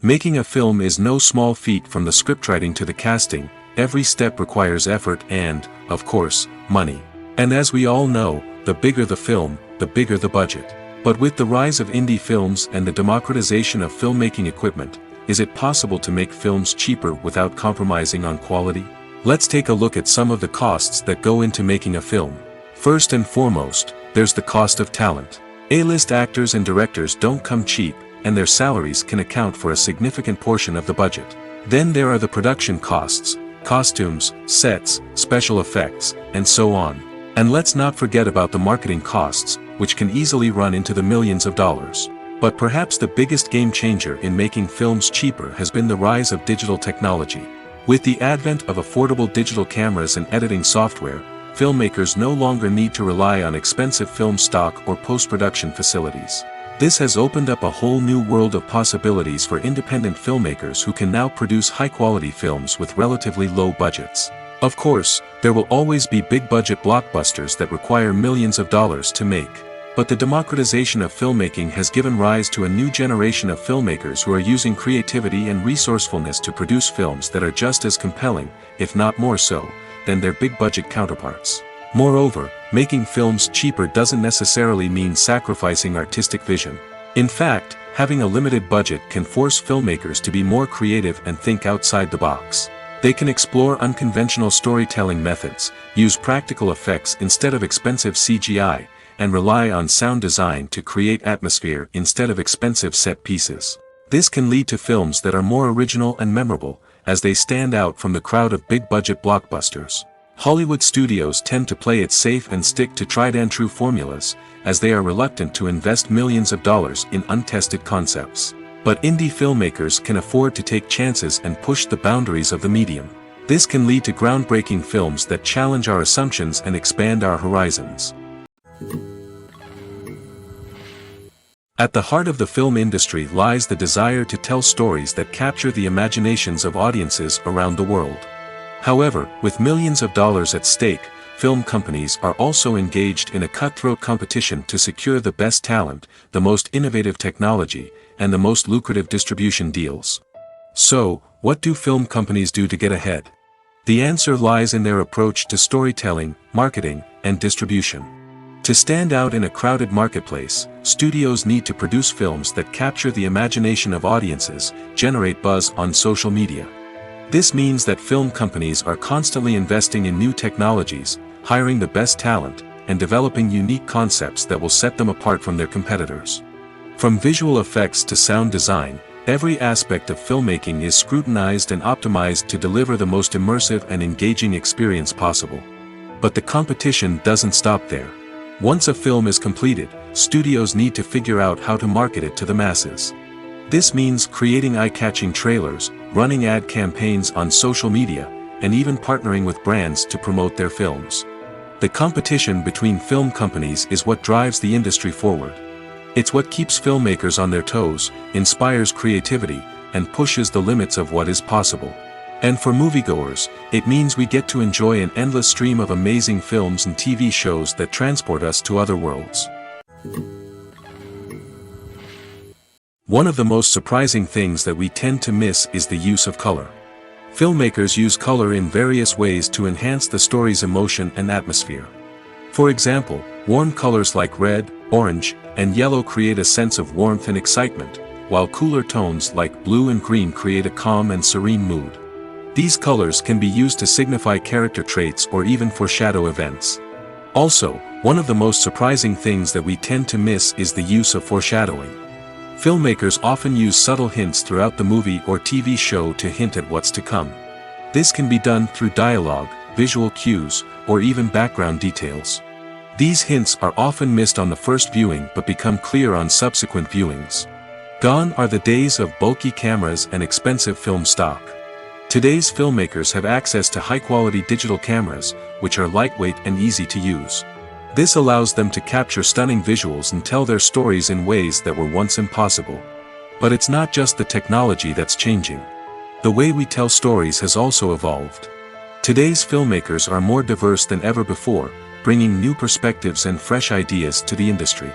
Making a film is no small feat. From the scriptwriting to the casting, every step requires effort and, of course, money. And as we all know, the bigger the film, the bigger the budget. But with the rise of indie films and the democratization of filmmaking equipment, is it possible to make films cheaper without compromising on quality? Let's take a look at some of the costs that go into making a film. First and foremost, there's the cost of talent. A-list actors and directors don't come cheap, and their salaries can account for a significant portion of the budget. Then there are the production costs, costumes, sets, special effects, and so on. And let's not forget about the marketing costs, which can easily run into the millions of dollars. But perhaps the biggest game changer in making films cheaper has been the rise of digital technology. With the advent of affordable digital cameras and editing software, filmmakers no longer need to rely on expensive film stock or post-production facilities. This has opened up a whole new world of possibilities for independent filmmakers who can now produce high-quality films with relatively low budgets. Of course, there will always be big-budget blockbusters that require millions of dollars to make. But the democratization of filmmaking has given rise to a new generation of filmmakers who are using creativity and resourcefulness to produce films that are just as compelling, if not more so, than their big-budget counterparts. Moreover, making films cheaper doesn't necessarily mean sacrificing artistic vision. In fact, having a limited budget can force filmmakers to be more creative and think outside the box. They can explore unconventional storytelling methods, use practical effects instead of expensive CGI, and rely on sound design to create atmosphere instead of expensive set pieces. This can lead to films that are more original and memorable, as they stand out from the crowd of big-budget blockbusters. Hollywood studios tend to play it safe and stick to tried-and-true formulas, as they are reluctant to invest millions of dollars in untested concepts. But indie filmmakers can afford to take chances and push the boundaries of the medium. This can lead to groundbreaking films that challenge our assumptions and expand our horizons. At the heart of the film industry lies the desire to tell stories that capture the imaginations of audiences around the world. However, with millions of dollars at stake, film companies are also engaged in a cutthroat competition to secure the best talent, the most innovative technology, and the most lucrative distribution deals. So, what do film companies do to get ahead? The answer lies in their approach to storytelling, marketing, and distribution. To stand out in a crowded marketplace, studios need to produce films that capture the imagination of audiences, generate buzz on social media. This means that film companies are constantly investing in new technologies, hiring the best talent, and developing unique concepts that will set them apart from their competitors. From visual effects to sound design, every aspect of filmmaking is scrutinized and optimized to deliver the most immersive and engaging experience possible. But the competition doesn't stop there. Once a film is completed, studios need to figure out how to market it to the masses. This means creating eye-catching trailers, running ad campaigns on social media, and even partnering with brands to promote their films. The competition between film companies is what drives the industry forward. It's what keeps filmmakers on their toes, inspires creativity, and pushes the limits of what is possible. And for moviegoers, it means we get to enjoy an endless stream of amazing films and TV shows that transport us to other worlds. One of the most surprising things that we tend to miss is the use of color. Filmmakers use color in various ways to enhance the story's emotion and atmosphere. For example, warm colors like red, orange, and yellow create a sense of warmth and excitement, while cooler tones like blue and green create a calm and serene mood. These colors can be used to signify character traits or even foreshadow events. Also, one of the most surprising things that we tend to miss is the use of foreshadowing. Filmmakers often use subtle hints throughout the movie or TV show to hint at what's to come. This can be done through dialogue, visual cues, or even background details. These hints are often missed on the first viewing but become clear on subsequent viewings. Gone are the days of bulky cameras and expensive film stock. Today's filmmakers have access to high-quality digital cameras, which are lightweight and easy to use. This allows them to capture stunning visuals and tell their stories in ways that were once impossible. But it's not just the technology that's changing. The way we tell stories has also evolved. Today's filmmakers are more diverse than ever before, bringing new perspectives and fresh ideas to the industry.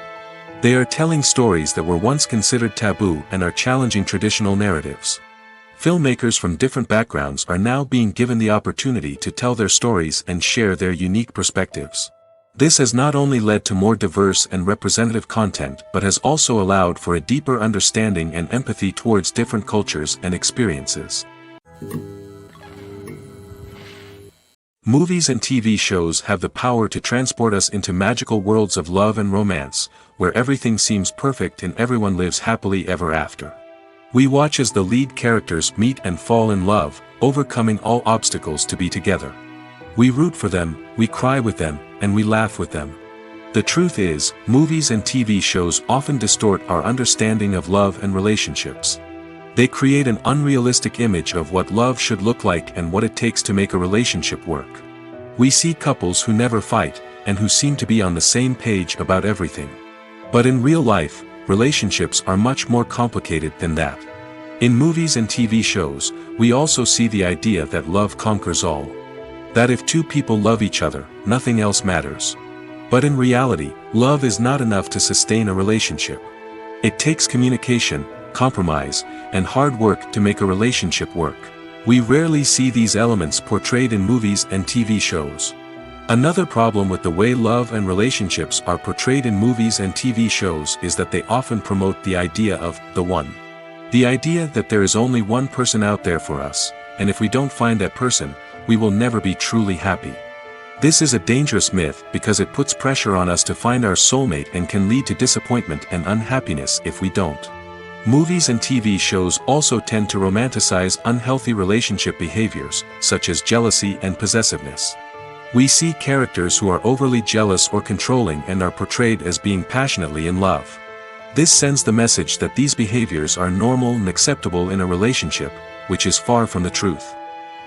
They are telling stories that were once considered taboo and are challenging traditional narratives. Filmmakers from different backgrounds are now being given the opportunity to tell their stories and share their unique perspectives. This has not only led to more diverse and representative content but has also allowed for a deeper understanding and empathy towards different cultures and experiences. Movies and TV shows have the power to transport us into magical worlds of love and romance, where everything seems perfect and everyone lives happily ever after. We watch as the lead characters meet and fall in love, overcoming all obstacles to be together. We root for them, we cry with them, and we laugh with them. The truth is, movies and TV shows often distort our understanding of love and relationships. They create an unrealistic image of what love should look like and what it takes to make a relationship work. We see couples who never fight, and who seem to be on the same page about everything. But in real life, relationships are much more complicated than that. In movies and TV shows, we also see the idea that love conquers all. That if two people love each other, nothing else matters. But in reality, love is not enough to sustain a relationship. It takes communication, compromise, and hard work to make a relationship work. We rarely see these elements portrayed in movies and TV shows. Another problem with the way love and relationships are portrayed in movies and TV shows is that they often promote the idea of the one. The idea that there is only one person out there for us, and if we don't find that person, we will never be truly happy. This is a dangerous myth because it puts pressure on us to find our soulmate and can lead to disappointment and unhappiness if we don't. Movies and TV shows also tend to romanticize unhealthy relationship behaviors, such as jealousy and possessiveness. We see characters who are overly jealous or controlling and are portrayed as being passionately in love. This sends the message that these behaviors are normal and acceptable in a relationship, which is far from the truth.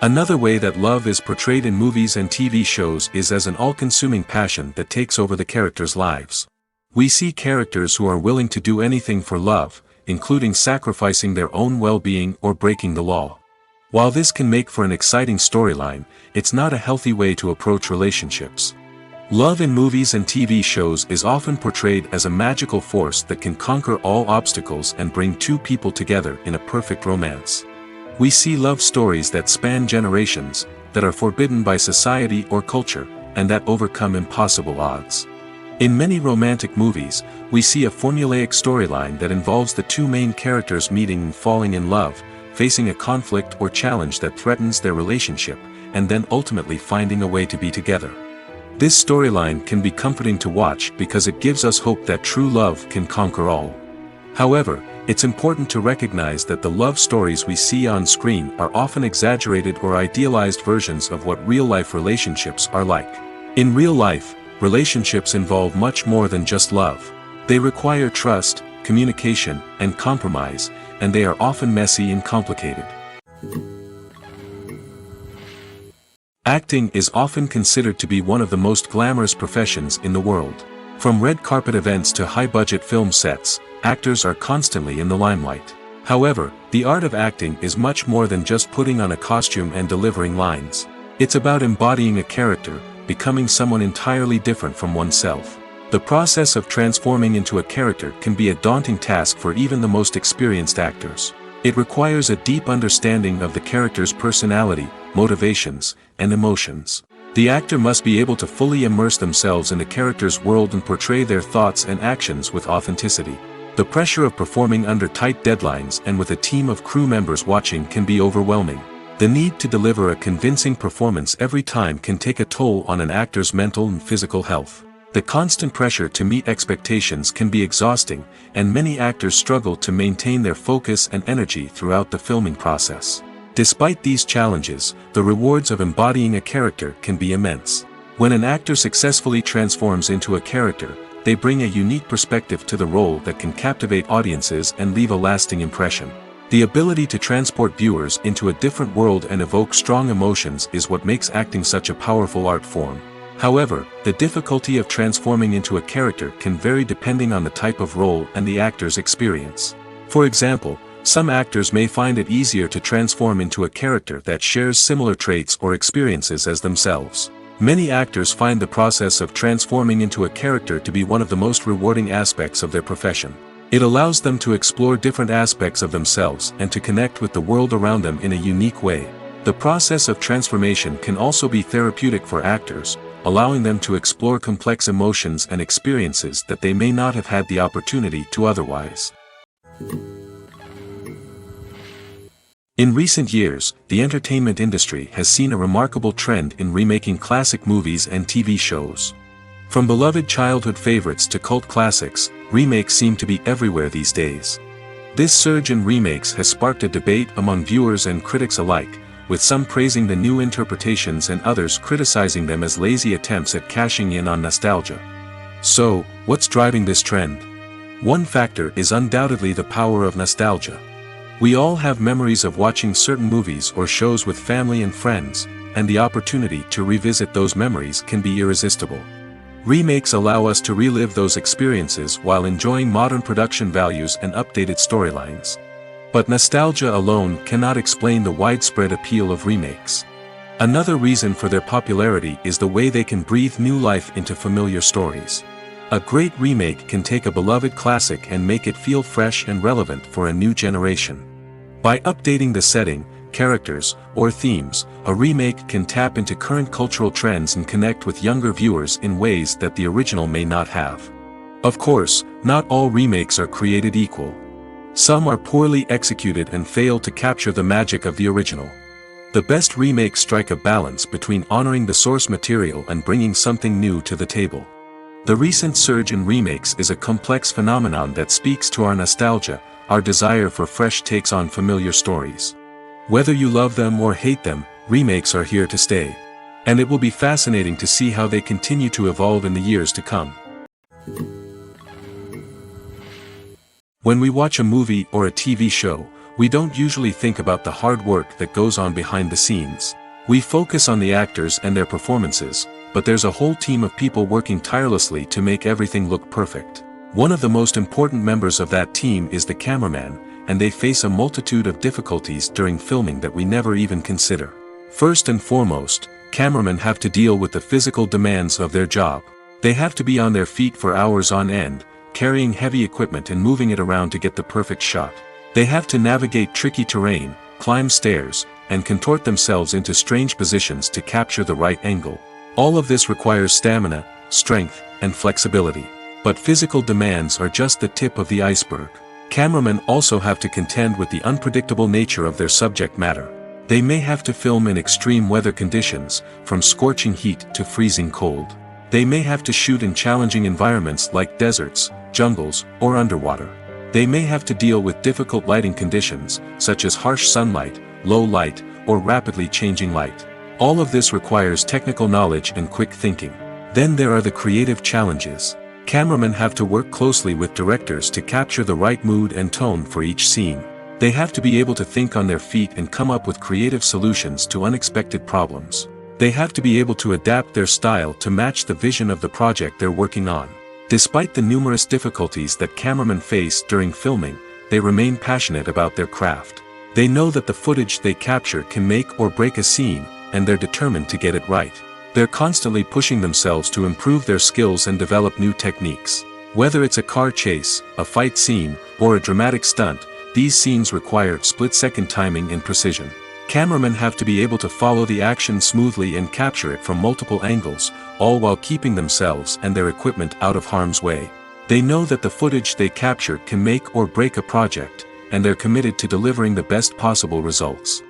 Another way that love is portrayed in movies and TV shows is as an all-consuming passion that takes over the characters' lives. We see characters who are willing to do anything for love, including sacrificing their own well-being or breaking the law. While this can make for an exciting storyline, it's not a healthy way to approach relationships. Love in movies and TV shows is often portrayed as a magical force that can conquer all obstacles and bring two people together in a perfect romance. We see love stories that span generations, that are forbidden by society or culture, and that overcome impossible odds. In many romantic movies, we see a formulaic storyline that involves the two main characters meeting and falling in love, facing a conflict or challenge that threatens their relationship, and then ultimately finding a way to be together. This storyline can be comforting to watch because it gives us hope that true love can conquer all. However, it's important to recognize that the love stories we see on screen are often exaggerated or idealized versions of what real-life relationships are like. In real life, relationships involve much more than just love. They require trust, communication, and compromise, and they are often messy and complicated. Acting is often considered to be one of the most glamorous professions in the world. From red carpet events to high-budget film sets, actors are constantly in the limelight. However, the art of acting is much more than just putting on a costume and delivering lines. It's about embodying a character, becoming someone entirely different from oneself. The process of transforming into a character can be a daunting task for even the most experienced actors. It requires a deep understanding of the character's personality, motivations, and emotions. The actor must be able to fully immerse themselves in the character's world and portray their thoughts and actions with authenticity. The pressure of performing under tight deadlines and with a team of crew members watching can be overwhelming. The need to deliver a convincing performance every time can take a toll on an actor's mental and physical health. The constant pressure to meet expectations can be exhausting, and many actors struggle to maintain their focus and energy throughout the filming process. Despite these challenges, the rewards of embodying a character can be immense. When an actor successfully transforms into a character, they bring a unique perspective to the role that can captivate audiences and leave a lasting impression. The ability to transport viewers into a different world and evoke strong emotions is what makes acting such a powerful art form. However, the difficulty of transforming into a character can vary depending on the type of role and the actor's experience. For example, some actors may find it easier to transform into a character that shares similar traits or experiences as themselves. Many actors find the process of transforming into a character to be one of the most rewarding aspects of their profession. It allows them to explore different aspects of themselves and to connect with the world around them in a unique way. The process of transformation can also be therapeutic for actors, allowing them to explore complex emotions and experiences that they may not have had the opportunity to otherwise. In recent years, the entertainment industry has seen a remarkable trend in remaking classic movies and TV shows. From beloved childhood favorites to cult classics, remakes seem to be everywhere these days. This surge in remakes has sparked a debate among viewers and critics alike, with some praising the new interpretations and others criticizing them as lazy attempts at cashing in on nostalgia. So, what's driving this trend? One factor is undoubtedly the power of nostalgia. We all have memories of watching certain movies or shows with family and friends, and the opportunity to revisit those memories can be irresistible. Remakes allow us to relive those experiences while enjoying modern production values and updated storylines. But nostalgia alone cannot explain the widespread appeal of remakes. Another reason for their popularity is the way they can breathe new life into familiar stories. A great remake can take a beloved classic and make it feel fresh and relevant for a new generation. By updating the setting, characters, or themes, a remake can tap into current cultural trends and connect with younger viewers in ways that the original may not have. Of course, not all remakes are created equal. Some are poorly executed and fail to capture the magic of the original. The best remakes strike a balance between honoring the source material and bringing something new to the table. The recent surge in remakes is a complex phenomenon that speaks to our nostalgia, our desire for fresh takes on familiar stories. Whether you love them or hate them, remakes are here to stay. And it will be fascinating to see how they continue to evolve in the years to come. When we watch a movie or a TV show, we don't usually think about the hard work that goes on behind the scenes. We focus on the actors and their performances, but there's a whole team of people working tirelessly to make everything look perfect. One of the most important members of that team is the cameraman, and they face a multitude of difficulties during filming that we never even consider. First and foremost, cameramen have to deal with the physical demands of their job. They have to be on their feet for hours on end, carrying heavy equipment and moving it around to get the perfect shot. They have to navigate tricky terrain, climb stairs, and contort themselves into strange positions to capture the right angle. All of this requires stamina, strength, and flexibility. But physical demands are just the tip of the iceberg. Cameramen also have to contend with the unpredictable nature of their subject matter. They may have to film in extreme weather conditions, from scorching heat to freezing cold. They may have to shoot in challenging environments like deserts, jungles, or underwater. They may have to deal with difficult lighting conditions, such as harsh sunlight, low light, or rapidly changing light. All of this requires technical knowledge and quick thinking. Then there are the creative challenges. Cameramen have to work closely with directors to capture the right mood and tone for each scene. They have to be able to think on their feet and come up with creative solutions to unexpected problems. They have to be able to adapt their style to match the vision of the project they're working on. Despite the numerous difficulties that cameramen face during filming, they remain passionate about their craft. They know that the footage they capture can make or break a scene, and they're determined to get it right. They're constantly pushing themselves to improve their skills and develop new techniques. Whether it's a car chase, a fight scene, or a dramatic stunt, these scenes require split-second timing and precision. Cameramen have to be able to follow the action smoothly and capture it from multiple angles, all while keeping themselves and their equipment out of harm's way. They know that the footage they capture can make or break a project, and they're committed to delivering the best possible results.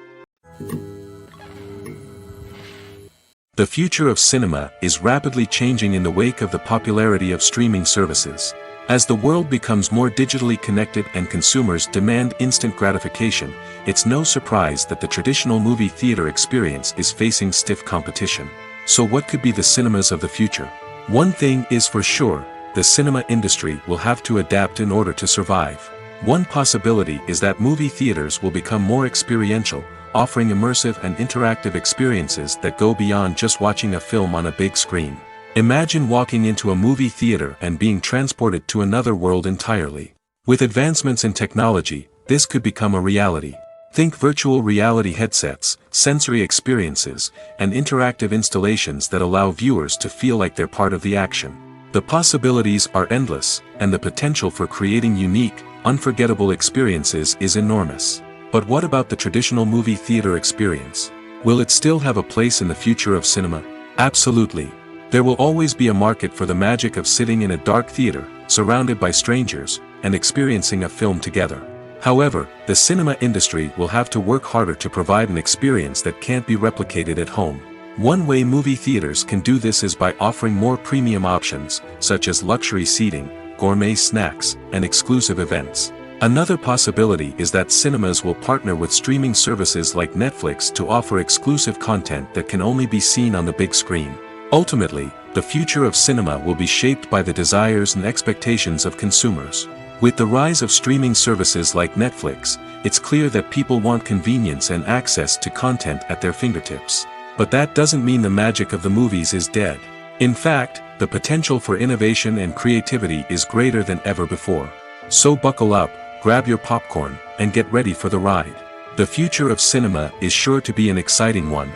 The future of cinema is rapidly changing in the wake of the popularity of streaming services. As the world becomes more digitally connected and consumers demand instant gratification, it's no surprise that the traditional movie theater experience is facing stiff competition. So what could be the cinemas of the future? One thing is for sure, the cinema industry will have to adapt in order to survive. One possibility is that movie theaters will become more experiential, offering immersive and interactive experiences that go beyond just watching a film on a big screen. Imagine walking into a movie theater and being transported to another world entirely. With advancements in technology, this could become a reality. Think virtual reality headsets, sensory experiences, and interactive installations that allow viewers to feel like they're part of the action. The possibilities are endless, and the potential for creating unique, unforgettable experiences is enormous. But what about the traditional movie theater experience? Will it still have a place in the future of cinema? Absolutely. There will always be a market for the magic of sitting in a dark theater, surrounded by strangers, and experiencing a film together. However, the cinema industry will have to work harder to provide an experience that can't be replicated at home. One way movie theaters can do this is by offering more premium options, such as luxury seating, gourmet snacks, and exclusive events. Another possibility is that cinemas will partner with streaming services like Netflix to offer exclusive content that can only be seen on the big screen. Ultimately, the future of cinema will be shaped by the desires and expectations of consumers. With the rise of streaming services like Netflix, it's clear that people want convenience and access to content at their fingertips. But that doesn't mean the magic of the movies is dead. In fact, the potential for innovation and creativity is greater than ever before. So buckle up, grab your popcorn, and get ready for the ride. The future of cinema is sure to be an exciting one.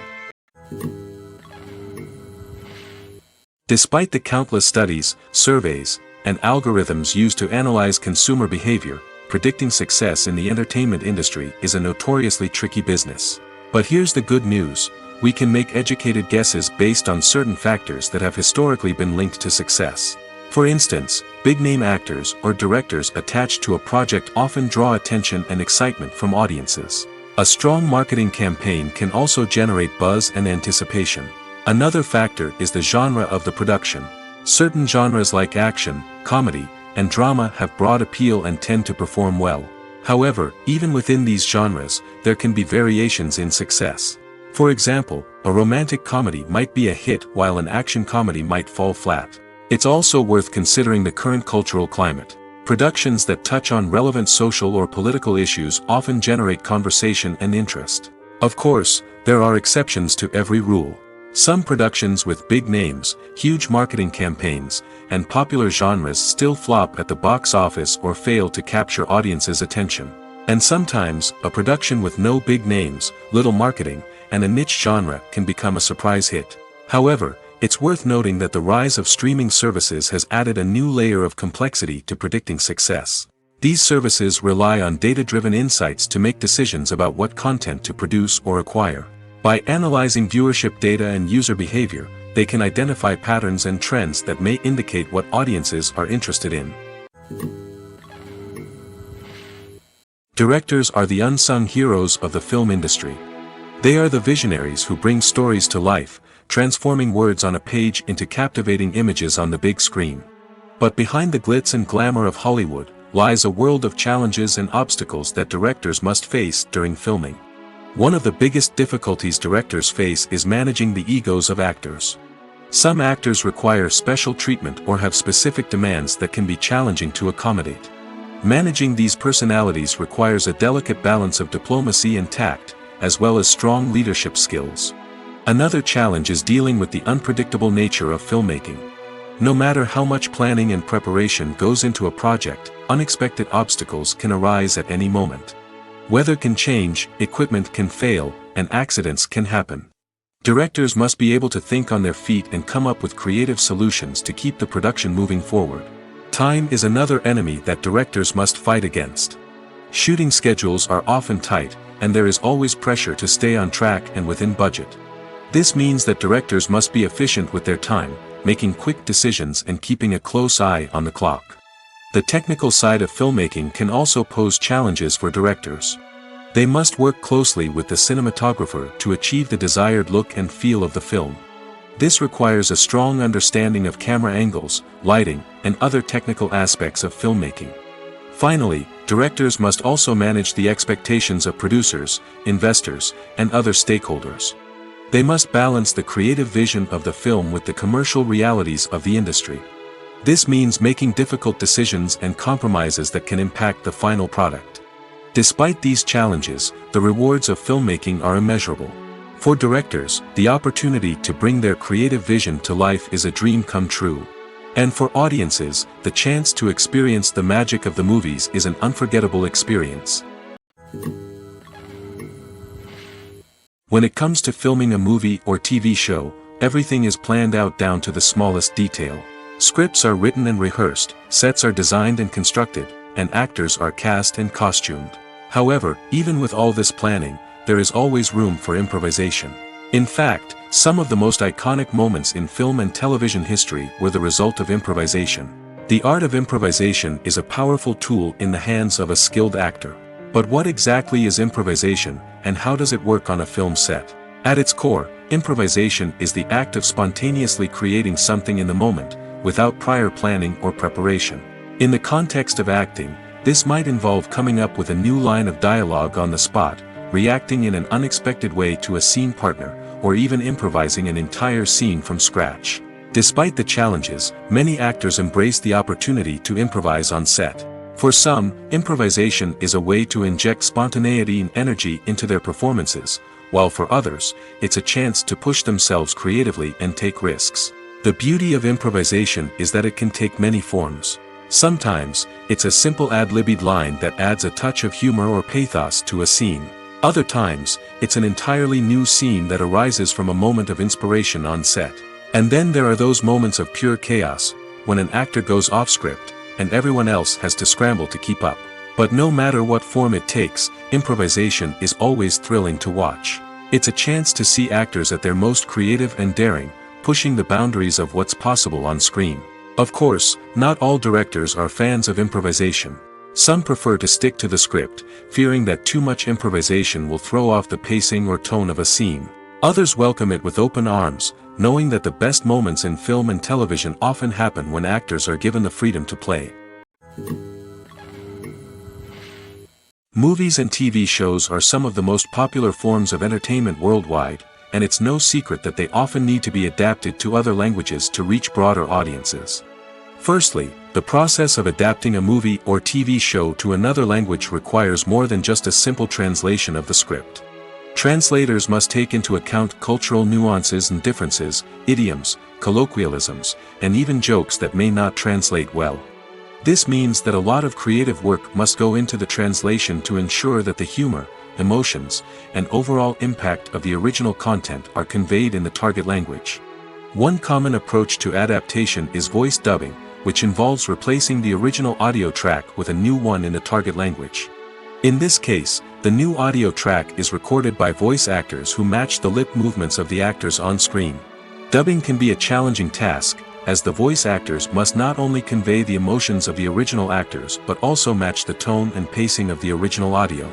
Despite the countless studies, surveys, and algorithms used to analyze consumer behavior, predicting success in the entertainment industry is a notoriously tricky business. But here's the good news: we can make educated guesses based on certain factors that have historically been linked to success. For instance, big-name actors or directors attached to a project often draw attention and excitement from audiences. A strong marketing campaign can also generate buzz and anticipation. Another factor is the genre of the production. Certain genres like action, comedy, and drama have broad appeal and tend to perform well. However, even within these genres, there can be variations in success. For example, a romantic comedy might be a hit while an action comedy might fall flat. It's also worth considering the current cultural climate. Productions that touch on relevant social or political issues often generate conversation and interest. Of course, there are exceptions to every rule. Some productions with big names, huge marketing campaigns, and popular genres still flop at the box office or fail to capture audiences' attention. And sometimes, a production with no big names, little marketing, and a niche genre can become a surprise hit. However, it's worth noting that the rise of streaming services has added a new layer of complexity to predicting success. These services rely on data-driven insights to make decisions about what content to produce or acquire. By analyzing viewership data and user behavior, they can identify patterns and trends that may indicate what audiences are interested in. Directors are the unsung heroes of the film industry. They are the visionaries who bring stories to life, transforming words on a page into captivating images on the big screen. But behind the glitz and glamour of Hollywood lies a world of challenges and obstacles that directors must face during filming. One of the biggest difficulties directors face is managing the egos of actors. Some actors require special treatment or have specific demands that can be challenging to accommodate. Managing these personalities requires a delicate balance of diplomacy and tact, as well as strong leadership skills. Another challenge is dealing with the unpredictable nature of filmmaking. No matter how much planning and preparation goes into a project, unexpected obstacles can arise at any moment. Weather can change, equipment can fail, and accidents can happen. Directors must be able to think on their feet and come up with creative solutions to keep the production moving forward. Time is another enemy that directors must fight against. Shooting schedules are often tight, and there is always pressure to stay on track and within budget. This means that directors must be efficient with their time, making quick decisions and keeping a close eye on the clock. The technical side of filmmaking can also pose challenges for directors. They must work closely with the cinematographer to achieve the desired look and feel of the film. This requires a strong understanding of camera angles, lighting, and other technical aspects of filmmaking. Finally, directors must also manage the expectations of producers, investors, and other stakeholders. They must balance the creative vision of the film with the commercial realities of the industry. This means making difficult decisions and compromises that can impact the final product. Despite these challenges, the rewards of filmmaking are immeasurable. For directors, the opportunity to bring their creative vision to life is a dream come true. And for audiences, the chance to experience the magic of the movies is an unforgettable experience. When it comes to filming a movie or TV show, everything is planned out down to the smallest detail. Scripts are written and rehearsed, sets are designed and constructed, and actors are cast and costumed. However, even with all this planning, there is always room for improvisation. In fact, some of the most iconic moments in film and television history were the result of improvisation. The art of improvisation is a powerful tool in the hands of a skilled actor. But what exactly is improvisation, and how does it work on a film set? At its core, improvisation is the act of spontaneously creating something in the moment, without prior planning or preparation. In the context of acting, this might involve coming up with a new line of dialogue on the spot, reacting in an unexpected way to a scene partner, or even improvising an entire scene from scratch. Despite the challenges, many actors embrace the opportunity to improvise on set. For some, improvisation is a way to inject spontaneity and energy into their performances, while for others, it's a chance to push themselves creatively and take risks. The beauty of improvisation is that it can take many forms. Sometimes, it's a simple ad-libbed line that adds a touch of humor or pathos to a scene. Other times, it's an entirely new scene that arises from a moment of inspiration on set. And then there are those moments of pure chaos, when an actor goes off script, and everyone else has to scramble to keep up. But no matter what form it takes, improvisation is always thrilling to watch. It's a chance to see actors at their most creative and daring, pushing the boundaries of what's possible on screen. Of course, not all directors are fans of improvisation. Some prefer to stick to the script, fearing that too much improvisation will throw off the pacing or tone of a scene. Others welcome it with open arms, knowing that the best moments in film and television often happen when actors are given the freedom to play. Movies and TV shows are some of the most popular forms of entertainment worldwide, and it's no secret that they often need to be adapted to other languages to reach broader audiences. Firstly, the process of adapting a movie or TV show to another language requires more than just a simple translation of the script. Translators must take into account cultural nuances and differences, idioms, colloquialisms, and even jokes that may not translate well. This means that a lot of creative work must go into the translation to ensure that the humor, emotions, and overall impact of the original content are conveyed in the target language. One common approach to adaptation is voice dubbing, which involves replacing the original audio track with a new one in the target language. In this case, the new audio track is recorded by voice actors who match the lip movements of the actors on screen. Dubbing can be a challenging task, as the voice actors must not only convey the emotions of the original actors but also match the tone and pacing of the original audio.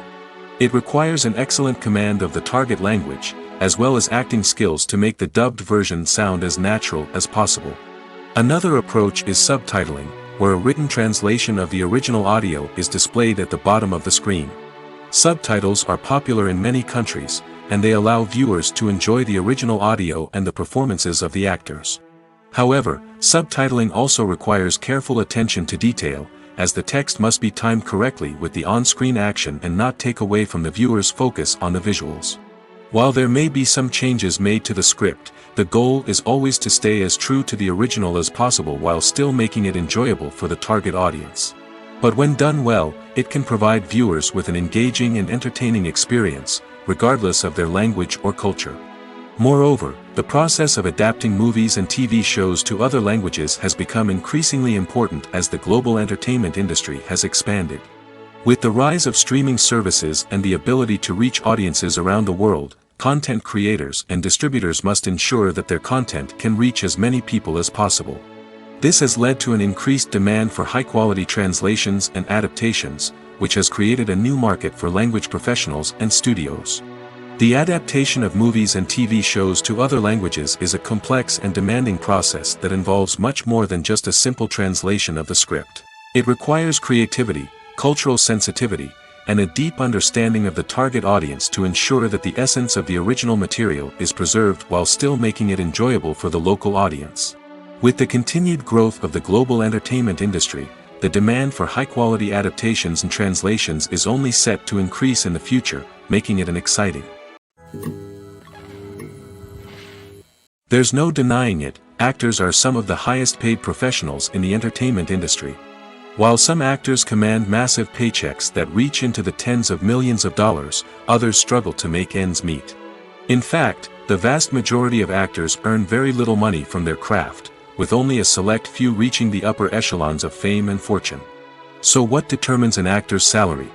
It requires an excellent command of the target language, as well as acting skills to make the dubbed version sound as natural as possible. Another approach is subtitling, where a written translation of the original audio is displayed at the bottom of the screen. Subtitles are popular in many countries, and they allow viewers to enjoy the original audio and the performances of the actors. However, subtitling also requires careful attention to detail, as the text must be timed correctly with the on-screen action and not take away from the viewer's focus on the visuals. While there may be some changes made to the script, the goal is always to stay as true to the original as possible while still making it enjoyable for the target audience. But when done well, it can provide viewers with an engaging and entertaining experience, regardless of their language or culture. Moreover, the process of adapting movies and TV shows to other languages has become increasingly important as the global entertainment industry has expanded. With the rise of streaming services and the ability to reach audiences around the world, content creators and distributors must ensure that their content can reach as many people as possible. This has led to an increased demand for high-quality translations and adaptations, which has created a new market for language professionals and studios. The adaptation of movies and TV shows to other languages is a complex and demanding process that involves much more than just a simple translation of the script. It requires creativity, cultural sensitivity, and a deep understanding of the target audience to ensure that the essence of the original material is preserved while still making it enjoyable for the local audience. With the continued growth of the global entertainment industry, the demand for high-quality adaptations and translations is only set to increase in the future, making it exciting. There's no denying it, actors are some of the highest-paid professionals in the entertainment industry. While some actors command massive paychecks that reach into the tens of millions of dollars, others struggle to make ends meet. In fact, the vast majority of actors earn very little money from their craft, with only a select few reaching the upper echelons of fame and fortune. So what determines an actor's salary?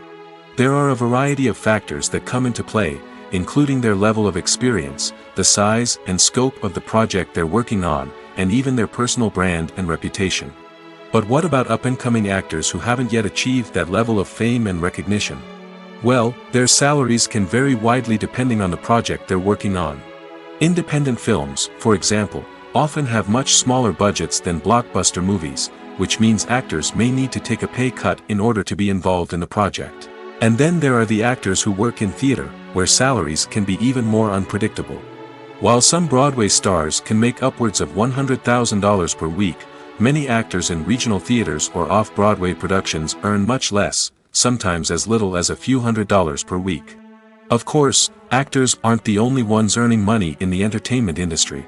There are a variety of factors that come into play, including their level of experience, the size and scope of the project they're working on, and even their personal brand and reputation. But what about up-and-coming actors who haven't yet achieved that level of fame and recognition? Well, their salaries can vary widely depending on the project they're working on. Independent films, for example, often have much smaller budgets than blockbuster movies, which means actors may need to take a pay cut in order to be involved in the project. And then there are the actors who work in theater, where salaries can be even more unpredictable. While some Broadway stars can make upwards of $100,000 per week, many actors in regional theaters or off-Broadway productions earn much less, sometimes as little as a few $100s per week. Of course, actors aren't the only ones earning money in the entertainment industry.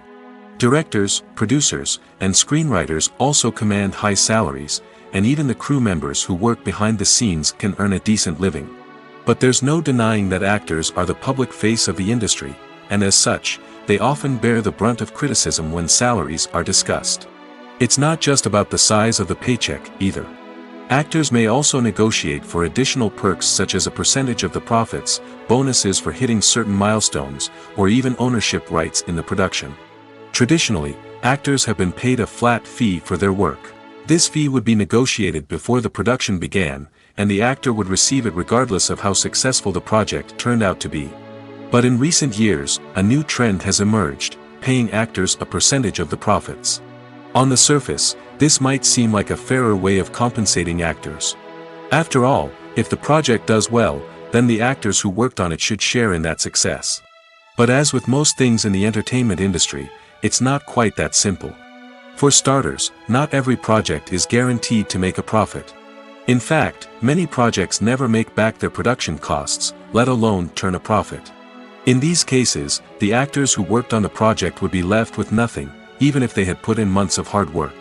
Directors, producers, and screenwriters also command high salaries, and even the crew members who work behind the scenes can earn a decent living. But there's no denying that actors are the public face of the industry, and as such, they often bear the brunt of criticism when salaries are discussed. It's not just about the size of the paycheck, either. Actors may also negotiate for additional perks such as a percentage of the profits, bonuses for hitting certain milestones, or even ownership rights in the production. Traditionally, actors have been paid a flat fee for their work. This fee would be negotiated before the production began, and the actor would receive it regardless of how successful the project turned out to be. But in recent years, a new trend has emerged, paying actors a percentage of the profits. On the surface, this might seem like a fairer way of compensating actors. After all, if the project does well, then the actors who worked on it should share in that success. But as with most things in the entertainment industry, it's not quite that simple. For starters, not every project is guaranteed to make a profit. In fact, many projects never make back their production costs, let alone turn a profit. In these cases, the actors who worked on the project would be left with nothing, even if they had put in months of hard work.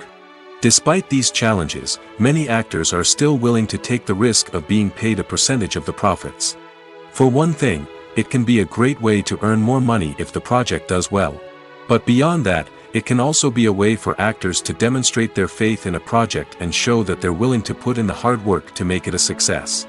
Despite these challenges, many actors are still willing to take the risk of being paid a percentage of the profits. For one thing, it can be a great way to earn more money if the project does well. But beyond that, it can also be a way for actors to demonstrate their faith in a project and show that they're willing to put in the hard work to make it a success.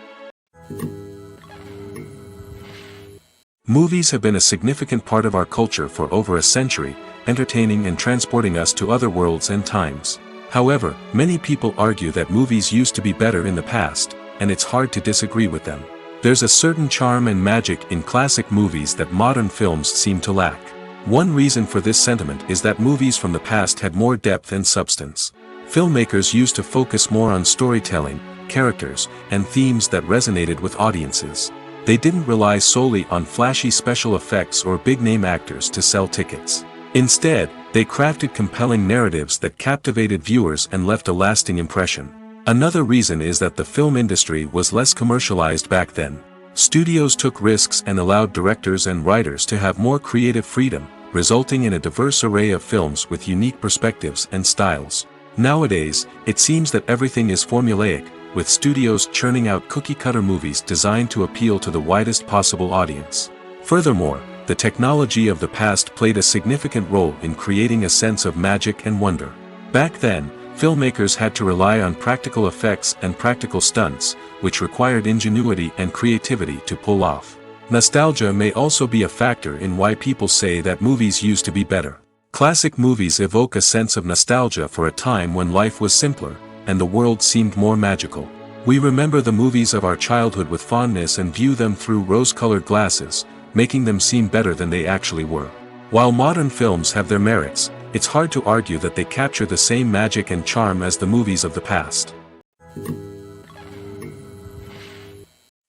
Movies have been a significant part of our culture for over a century, entertaining and transporting us to other worlds and times. However, many people argue that movies used to be better in the past, and it's hard to disagree with them. There's a certain charm and magic in classic movies that modern films seem to lack. One reason for this sentiment is that movies from the past had more depth and substance. Filmmakers used to focus more on storytelling, characters, and themes that resonated with audiences. They didn't rely solely on flashy special effects or big-name actors to sell tickets. Instead, they crafted compelling narratives that captivated viewers and left a lasting impression. Another reason is that the film industry was less commercialized back then. Studios took risks and allowed directors and writers to have more creative freedom, resulting in a diverse array of films with unique perspectives and styles. Nowadays, it seems that everything is formulaic, with studios churning out cookie-cutter movies designed to appeal to the widest possible audience. Furthermore, the technology of the past played a significant role in creating a sense of magic and wonder. Back then, filmmakers had to rely on practical effects and practical stunts, which required ingenuity and creativity to pull off. Nostalgia may also be a factor in why people say that movies used to be better. Classic movies evoke a sense of nostalgia for a time when life was simpler, and the world seemed more magical. We remember the movies of our childhood with fondness and view them through rose-colored glasses, making them seem better than they actually were. While modern films have their merits, it's hard to argue that they capture the same magic and charm as the movies of the past.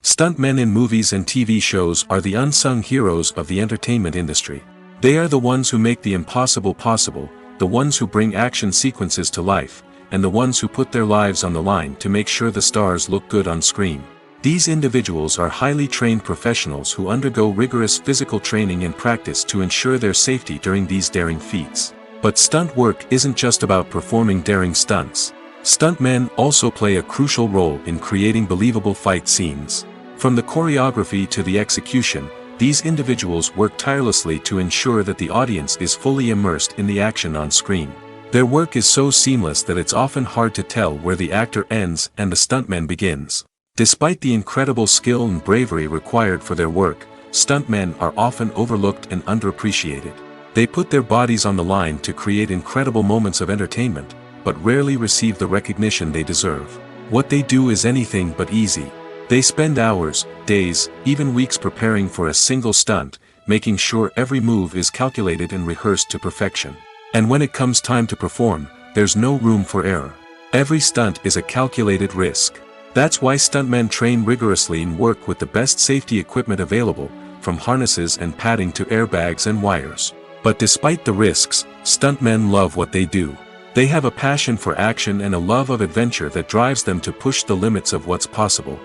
Stuntmen in movies and TV shows are the unsung heroes of the entertainment industry. They are the ones who make the impossible possible, the ones who bring action sequences to life, and the ones who put their lives on the line to make sure the stars look good on screen. These individuals are highly trained professionals who undergo rigorous physical training and practice to ensure their safety during these daring feats. But stunt work isn't just about performing daring stunts. Stuntmen also play a crucial role in creating believable fight scenes. From the choreography to the execution, these individuals work tirelessly to ensure that the audience is fully immersed in the action on screen. Their work is so seamless that it's often hard to tell where the actor ends and the stuntman begins. Despite the incredible skill and bravery required for their work, stuntmen are often overlooked and underappreciated. They put their bodies on the line to create incredible moments of entertainment, but rarely receive the recognition they deserve. What they do is anything but easy. They spend hours, days, even weeks preparing for a single stunt, making sure every move is calculated and rehearsed to perfection. And when it comes time to perform, there's no room for error. Every stunt is a calculated risk. That's why stuntmen train rigorously and work with the best safety equipment available, from harnesses and padding to airbags and wires. But despite the risks, stuntmen love what they do. They have a passion for action and a love of adventure that drives them to push the limits of what's possible.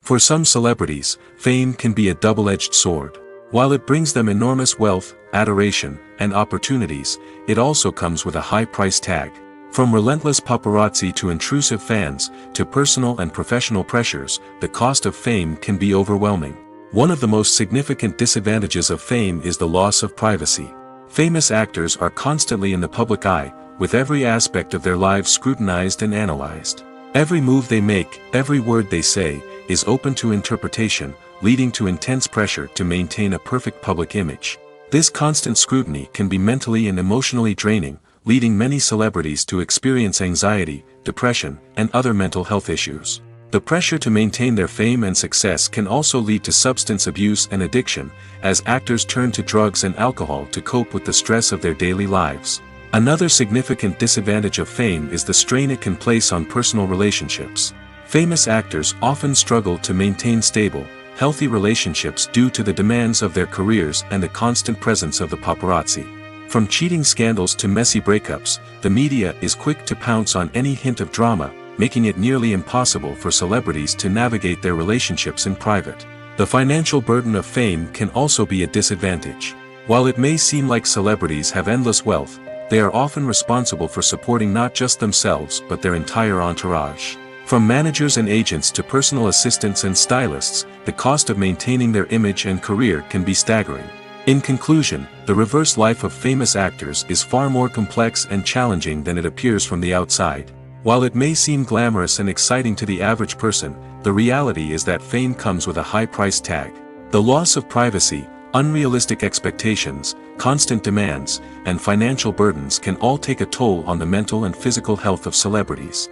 For some celebrities, fame can be a double-edged sword. While it brings them enormous wealth, adoration, and opportunities, it also comes with a high price tag. From relentless paparazzi to intrusive fans, to personal and professional pressures, the cost of fame can be overwhelming. One of the most significant disadvantages of fame is the loss of privacy. Famous actors are constantly in the public eye, with every aspect of their lives scrutinized and analyzed. Every move they make, every word they say, is open to interpretation, leading to intense pressure to maintain a perfect public image. This constant scrutiny can be mentally and emotionally draining, leading many celebrities to experience anxiety, depression, and other mental health issues. The pressure to maintain their fame and success can also lead to substance abuse and addiction, as actors turn to drugs and alcohol to cope with the stress of their daily lives. Another significant disadvantage of fame is the strain it can place on personal relationships. Famous actors often struggle to maintain stable, healthy relationships due to the demands of their careers and the constant presence of the paparazzi. From cheating scandals to messy breakups, the media is quick to pounce on any hint of drama, making it nearly impossible for celebrities to navigate their relationships in private. The financial burden of fame can also be a disadvantage. While it may seem like celebrities have endless wealth, they are often responsible for supporting not just themselves but their entire entourage. From managers and agents to personal assistants and stylists, the cost of maintaining their image and career can be staggering. In conclusion, the reverse life of famous actors is far more complex and challenging than it appears from the outside. While it may seem glamorous and exciting to the average person, the reality is that fame comes with a high price tag. The loss of privacy, Unrealistic expectations, constant demands, and financial burdens can all take a toll on the mental and physical health of celebrities.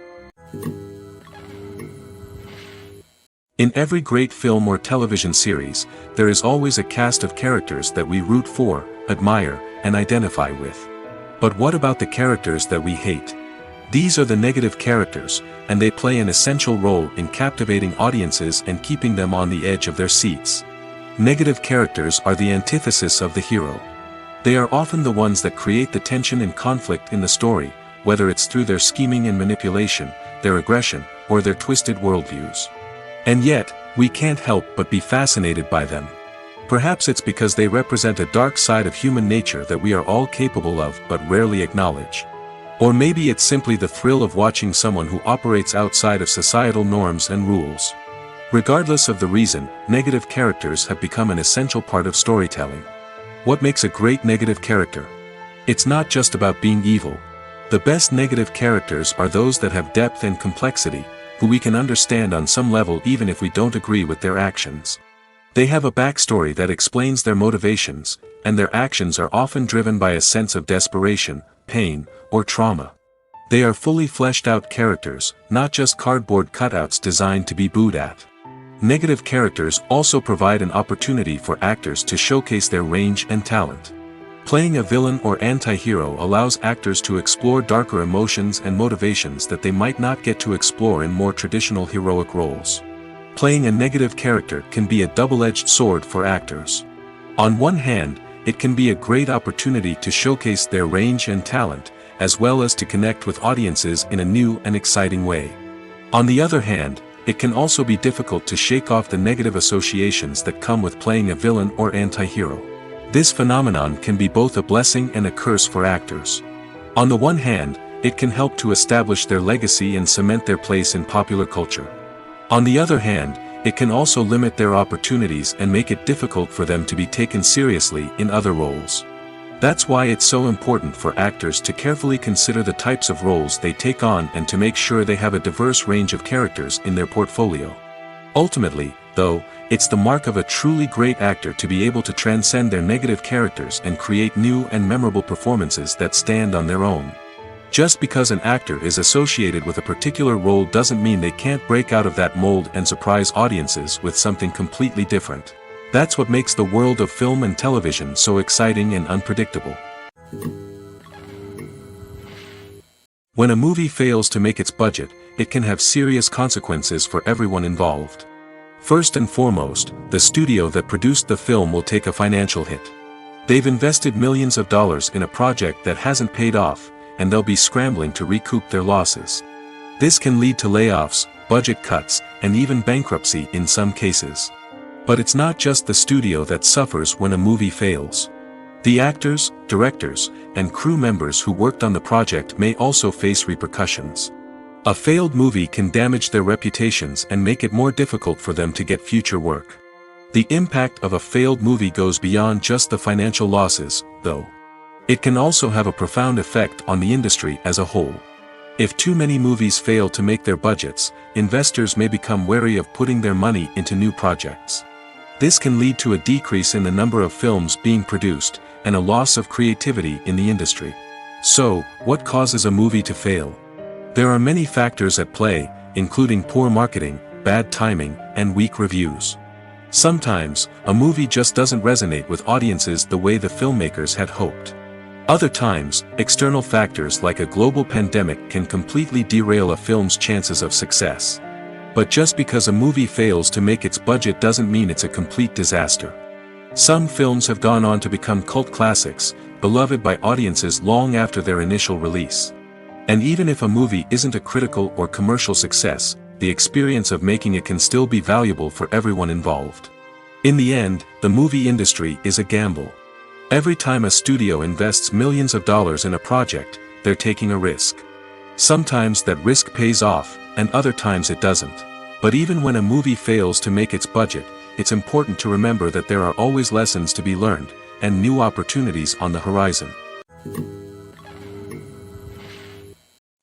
In every great film or television series, there is always a cast of characters that we root for, admire, and identify with. But what about the characters that we hate? These are the negative characters, and they play an essential role in captivating audiences and keeping them on the edge of their seats. Negative characters are the antithesis of the hero. They are often the ones that create the tension and conflict in the story, whether it's through their scheming and manipulation, their aggression, or their twisted worldviews. And yet, we can't help but be fascinated by them. Perhaps it's because they represent a dark side of human nature that we are all capable of but rarely acknowledge. Or maybe it's simply the thrill of watching someone who operates outside of societal norms and rules. Regardless of the reason, negative characters have become an essential part of storytelling. What makes a great negative character? It's not just about being evil. The best negative characters are those that have depth and complexity, who we can understand on some level even if we don't agree with their actions. They have a backstory that explains their motivations, and their actions are often driven by a sense of desperation, pain, or trauma. They are fully fleshed out characters, not just cardboard cutouts designed to be booed at. Negative characters also provide an opportunity for actors to showcase their range and talent. Playing a villain or anti-hero allows actors to explore darker emotions and motivations that they might not get to explore in more traditional heroic roles. Playing a negative character can be a double-edged sword for actors. On one hand, it can be a great opportunity to showcase their range and talent, as well as to connect with audiences in a new and exciting way. On the other hand, it can also be difficult to shake off the negative associations that come with playing a villain or anti-hero. This phenomenon can be both a blessing and a curse for actors. On the one hand, it can help to establish their legacy and cement their place in popular culture. On the other hand, it can also limit their opportunities and make it difficult for them to be taken seriously in other roles. That's why it's so important for actors to carefully consider the types of roles they take on and to make sure they have a diverse range of characters in their portfolio. Ultimately, though, it's the mark of a truly great actor to be able to transcend their negative characters and create new and memorable performances that stand on their own. Just because an actor is associated with a particular role doesn't mean they can't break out of that mold and surprise audiences with something completely different. That's what makes the world of film and television so exciting and unpredictable. When a movie fails to make its budget, it can have serious consequences for everyone involved. First and foremost, the studio that produced the film will take a financial hit. They've invested millions of dollars in a project that hasn't paid off, and they'll be scrambling to recoup their losses. This can lead to layoffs, budget cuts, and even bankruptcy in some cases. But it's not just the studio that suffers when a movie fails. The actors, directors, and crew members who worked on the project may also face repercussions. A failed movie can damage their reputations and make it more difficult for them to get future work. The impact of a failed movie goes beyond just the financial losses, though. It can also have a profound effect on the industry as a whole. If too many movies fail to make their budgets, investors may become wary of putting their money into new projects. This can lead to a decrease in the number of films being produced, and a loss of creativity in the industry. So, what causes a movie to fail? There are many factors at play, including poor marketing, bad timing, and weak reviews. Sometimes, a movie just doesn't resonate with audiences the way the filmmakers had hoped. Other times, external factors like a global pandemic can completely derail a film's chances of success. But just because a movie fails to make its budget doesn't mean it's a complete disaster. Some films have gone on to become cult classics, beloved by audiences long after their initial release. And even if a movie isn't a critical or commercial success, the experience of making it can still be valuable for everyone involved. In the end, the movie industry is a gamble. Every time a studio invests millions of dollars in a project, they're taking a risk. Sometimes that risk pays off, and other times it doesn't. But even when a movie fails to make its budget, it's important to remember that there are always lessons to be learned, and new opportunities on the horizon.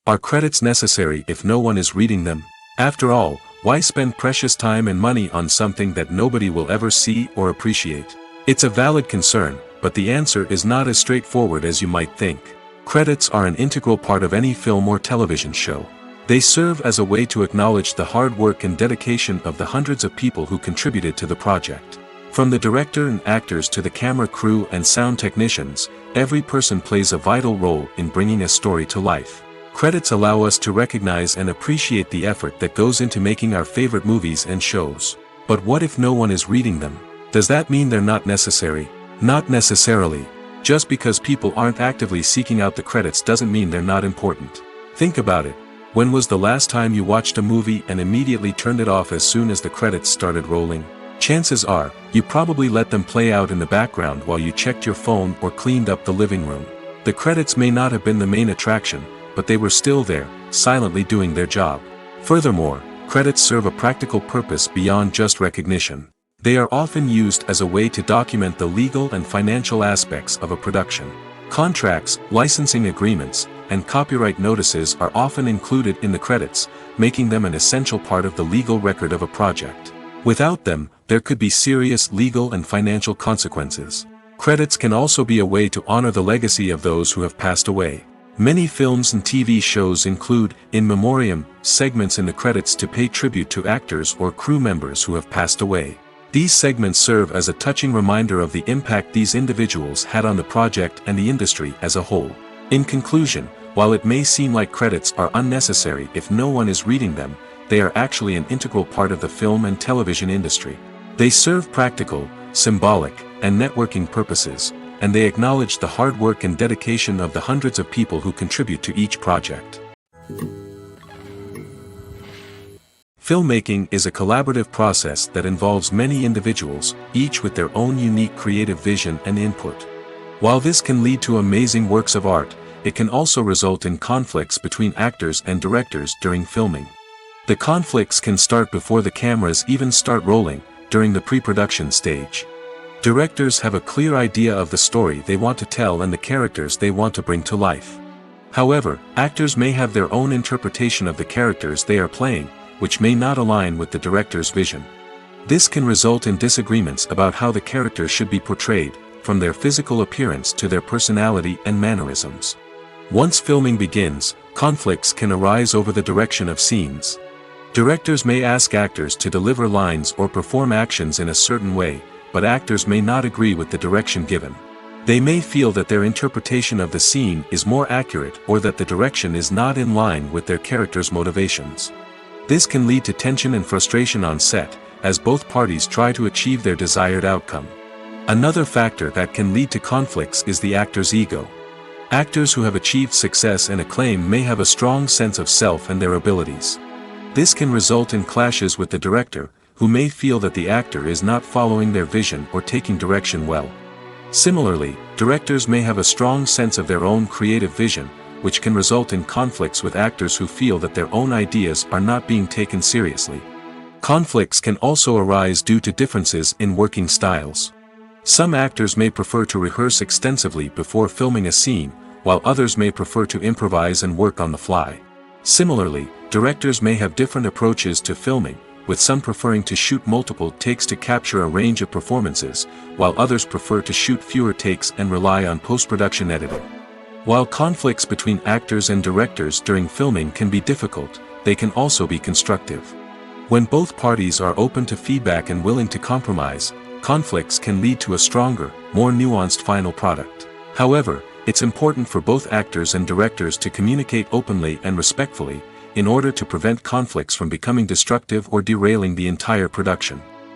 Are credits necessary if no one is reading them? After all, why spend precious time and money on something that nobody will ever see or appreciate? It's a valid concern, but the answer is not as straightforward as you might think. Credits are an integral part of any film or television show. They serve as a way to acknowledge the hard work and dedication of the hundreds of people who contributed to the project. From the director and actors to the camera crew and sound technicians, every person plays a vital role in bringing a story to life. Credits allow us to recognize and appreciate the effort that goes into making our favorite movies and shows. But what if no one is reading them? Does that mean they're not necessary? Not necessarily. Just because people aren't actively seeking out the credits doesn't mean they're not important. Think about it. When was the last time you watched a movie and immediately turned it off as soon as the credits started rolling? Chances are, you probably let them play out in the background while you checked your phone or cleaned up the living room. The credits may not have been the main attraction, but they were still there, silently doing their job. Furthermore, credits serve a practical purpose beyond just recognition. They are often used as a way to document the legal and financial aspects of a production. Contracts, licensing agreements, and copyright notices are often included in the credits, making them an essential part of the legal record of a project. Without them, there could be serious legal and financial consequences. Credits can also be a way to honor the legacy of those who have passed away. Many films and TV shows include in memoriam segments in the credits to pay tribute to actors or crew members who have passed away. These segments serve as a touching reminder of the impact these individuals had on the project and the industry as a whole. In conclusion, while it may seem like credits are unnecessary if no one is reading them, they are actually an integral part of the film and television industry. They serve practical, symbolic, and networking purposes, and they acknowledge the hard work and dedication of the hundreds of people who contribute to each project. Filmmaking is a collaborative process that involves many individuals, each with their own unique creative vision and input. While this can lead to amazing works of art, it can also result in conflicts between actors and directors during filming. The conflicts can start before the cameras even start rolling, during the pre-production stage. Directors have a clear idea of the story they want to tell and the characters they want to bring to life. However, actors may have their own interpretation of the characters they are playing, which may not align with the director's vision. This can result in disagreements about how the characters should be portrayed, from their physical appearance to their personality and mannerisms. Once filming begins, conflicts can arise over the direction of scenes. Directors may ask actors to deliver lines or perform actions in a certain way, but actors may not agree with the direction given. They may feel that their interpretation of the scene is more accurate or that the direction is not in line with their character's motivations. This can lead to tension and frustration on set, as both parties try to achieve their desired outcome. Another factor that can lead to conflicts is the actor's ego. Actors who have achieved success and acclaim may have a strong sense of self and their abilities. This can result in clashes with the director, who may feel that the actor is not following their vision or taking direction well. Similarly, directors may have a strong sense of their own creative vision, which can result in conflicts with actors who feel that their own ideas are not being taken seriously. Conflicts can also arise due to differences in working styles. Some actors may prefer to rehearse extensively before filming a scene, while others may prefer to improvise and work on the fly. Similarly, directors may have different approaches to filming, with some preferring to shoot multiple takes to capture a range of performances, while others prefer to shoot fewer takes and rely on post-production editing. While conflicts between actors and directors during filming can be difficult, they can also be constructive. When both parties are open to feedback and willing to compromise, conflicts can lead to a stronger, more nuanced final product. However, it's important for both actors and directors to communicate openly and respectfully, in order to prevent conflicts from becoming destructive or derailing the entire production.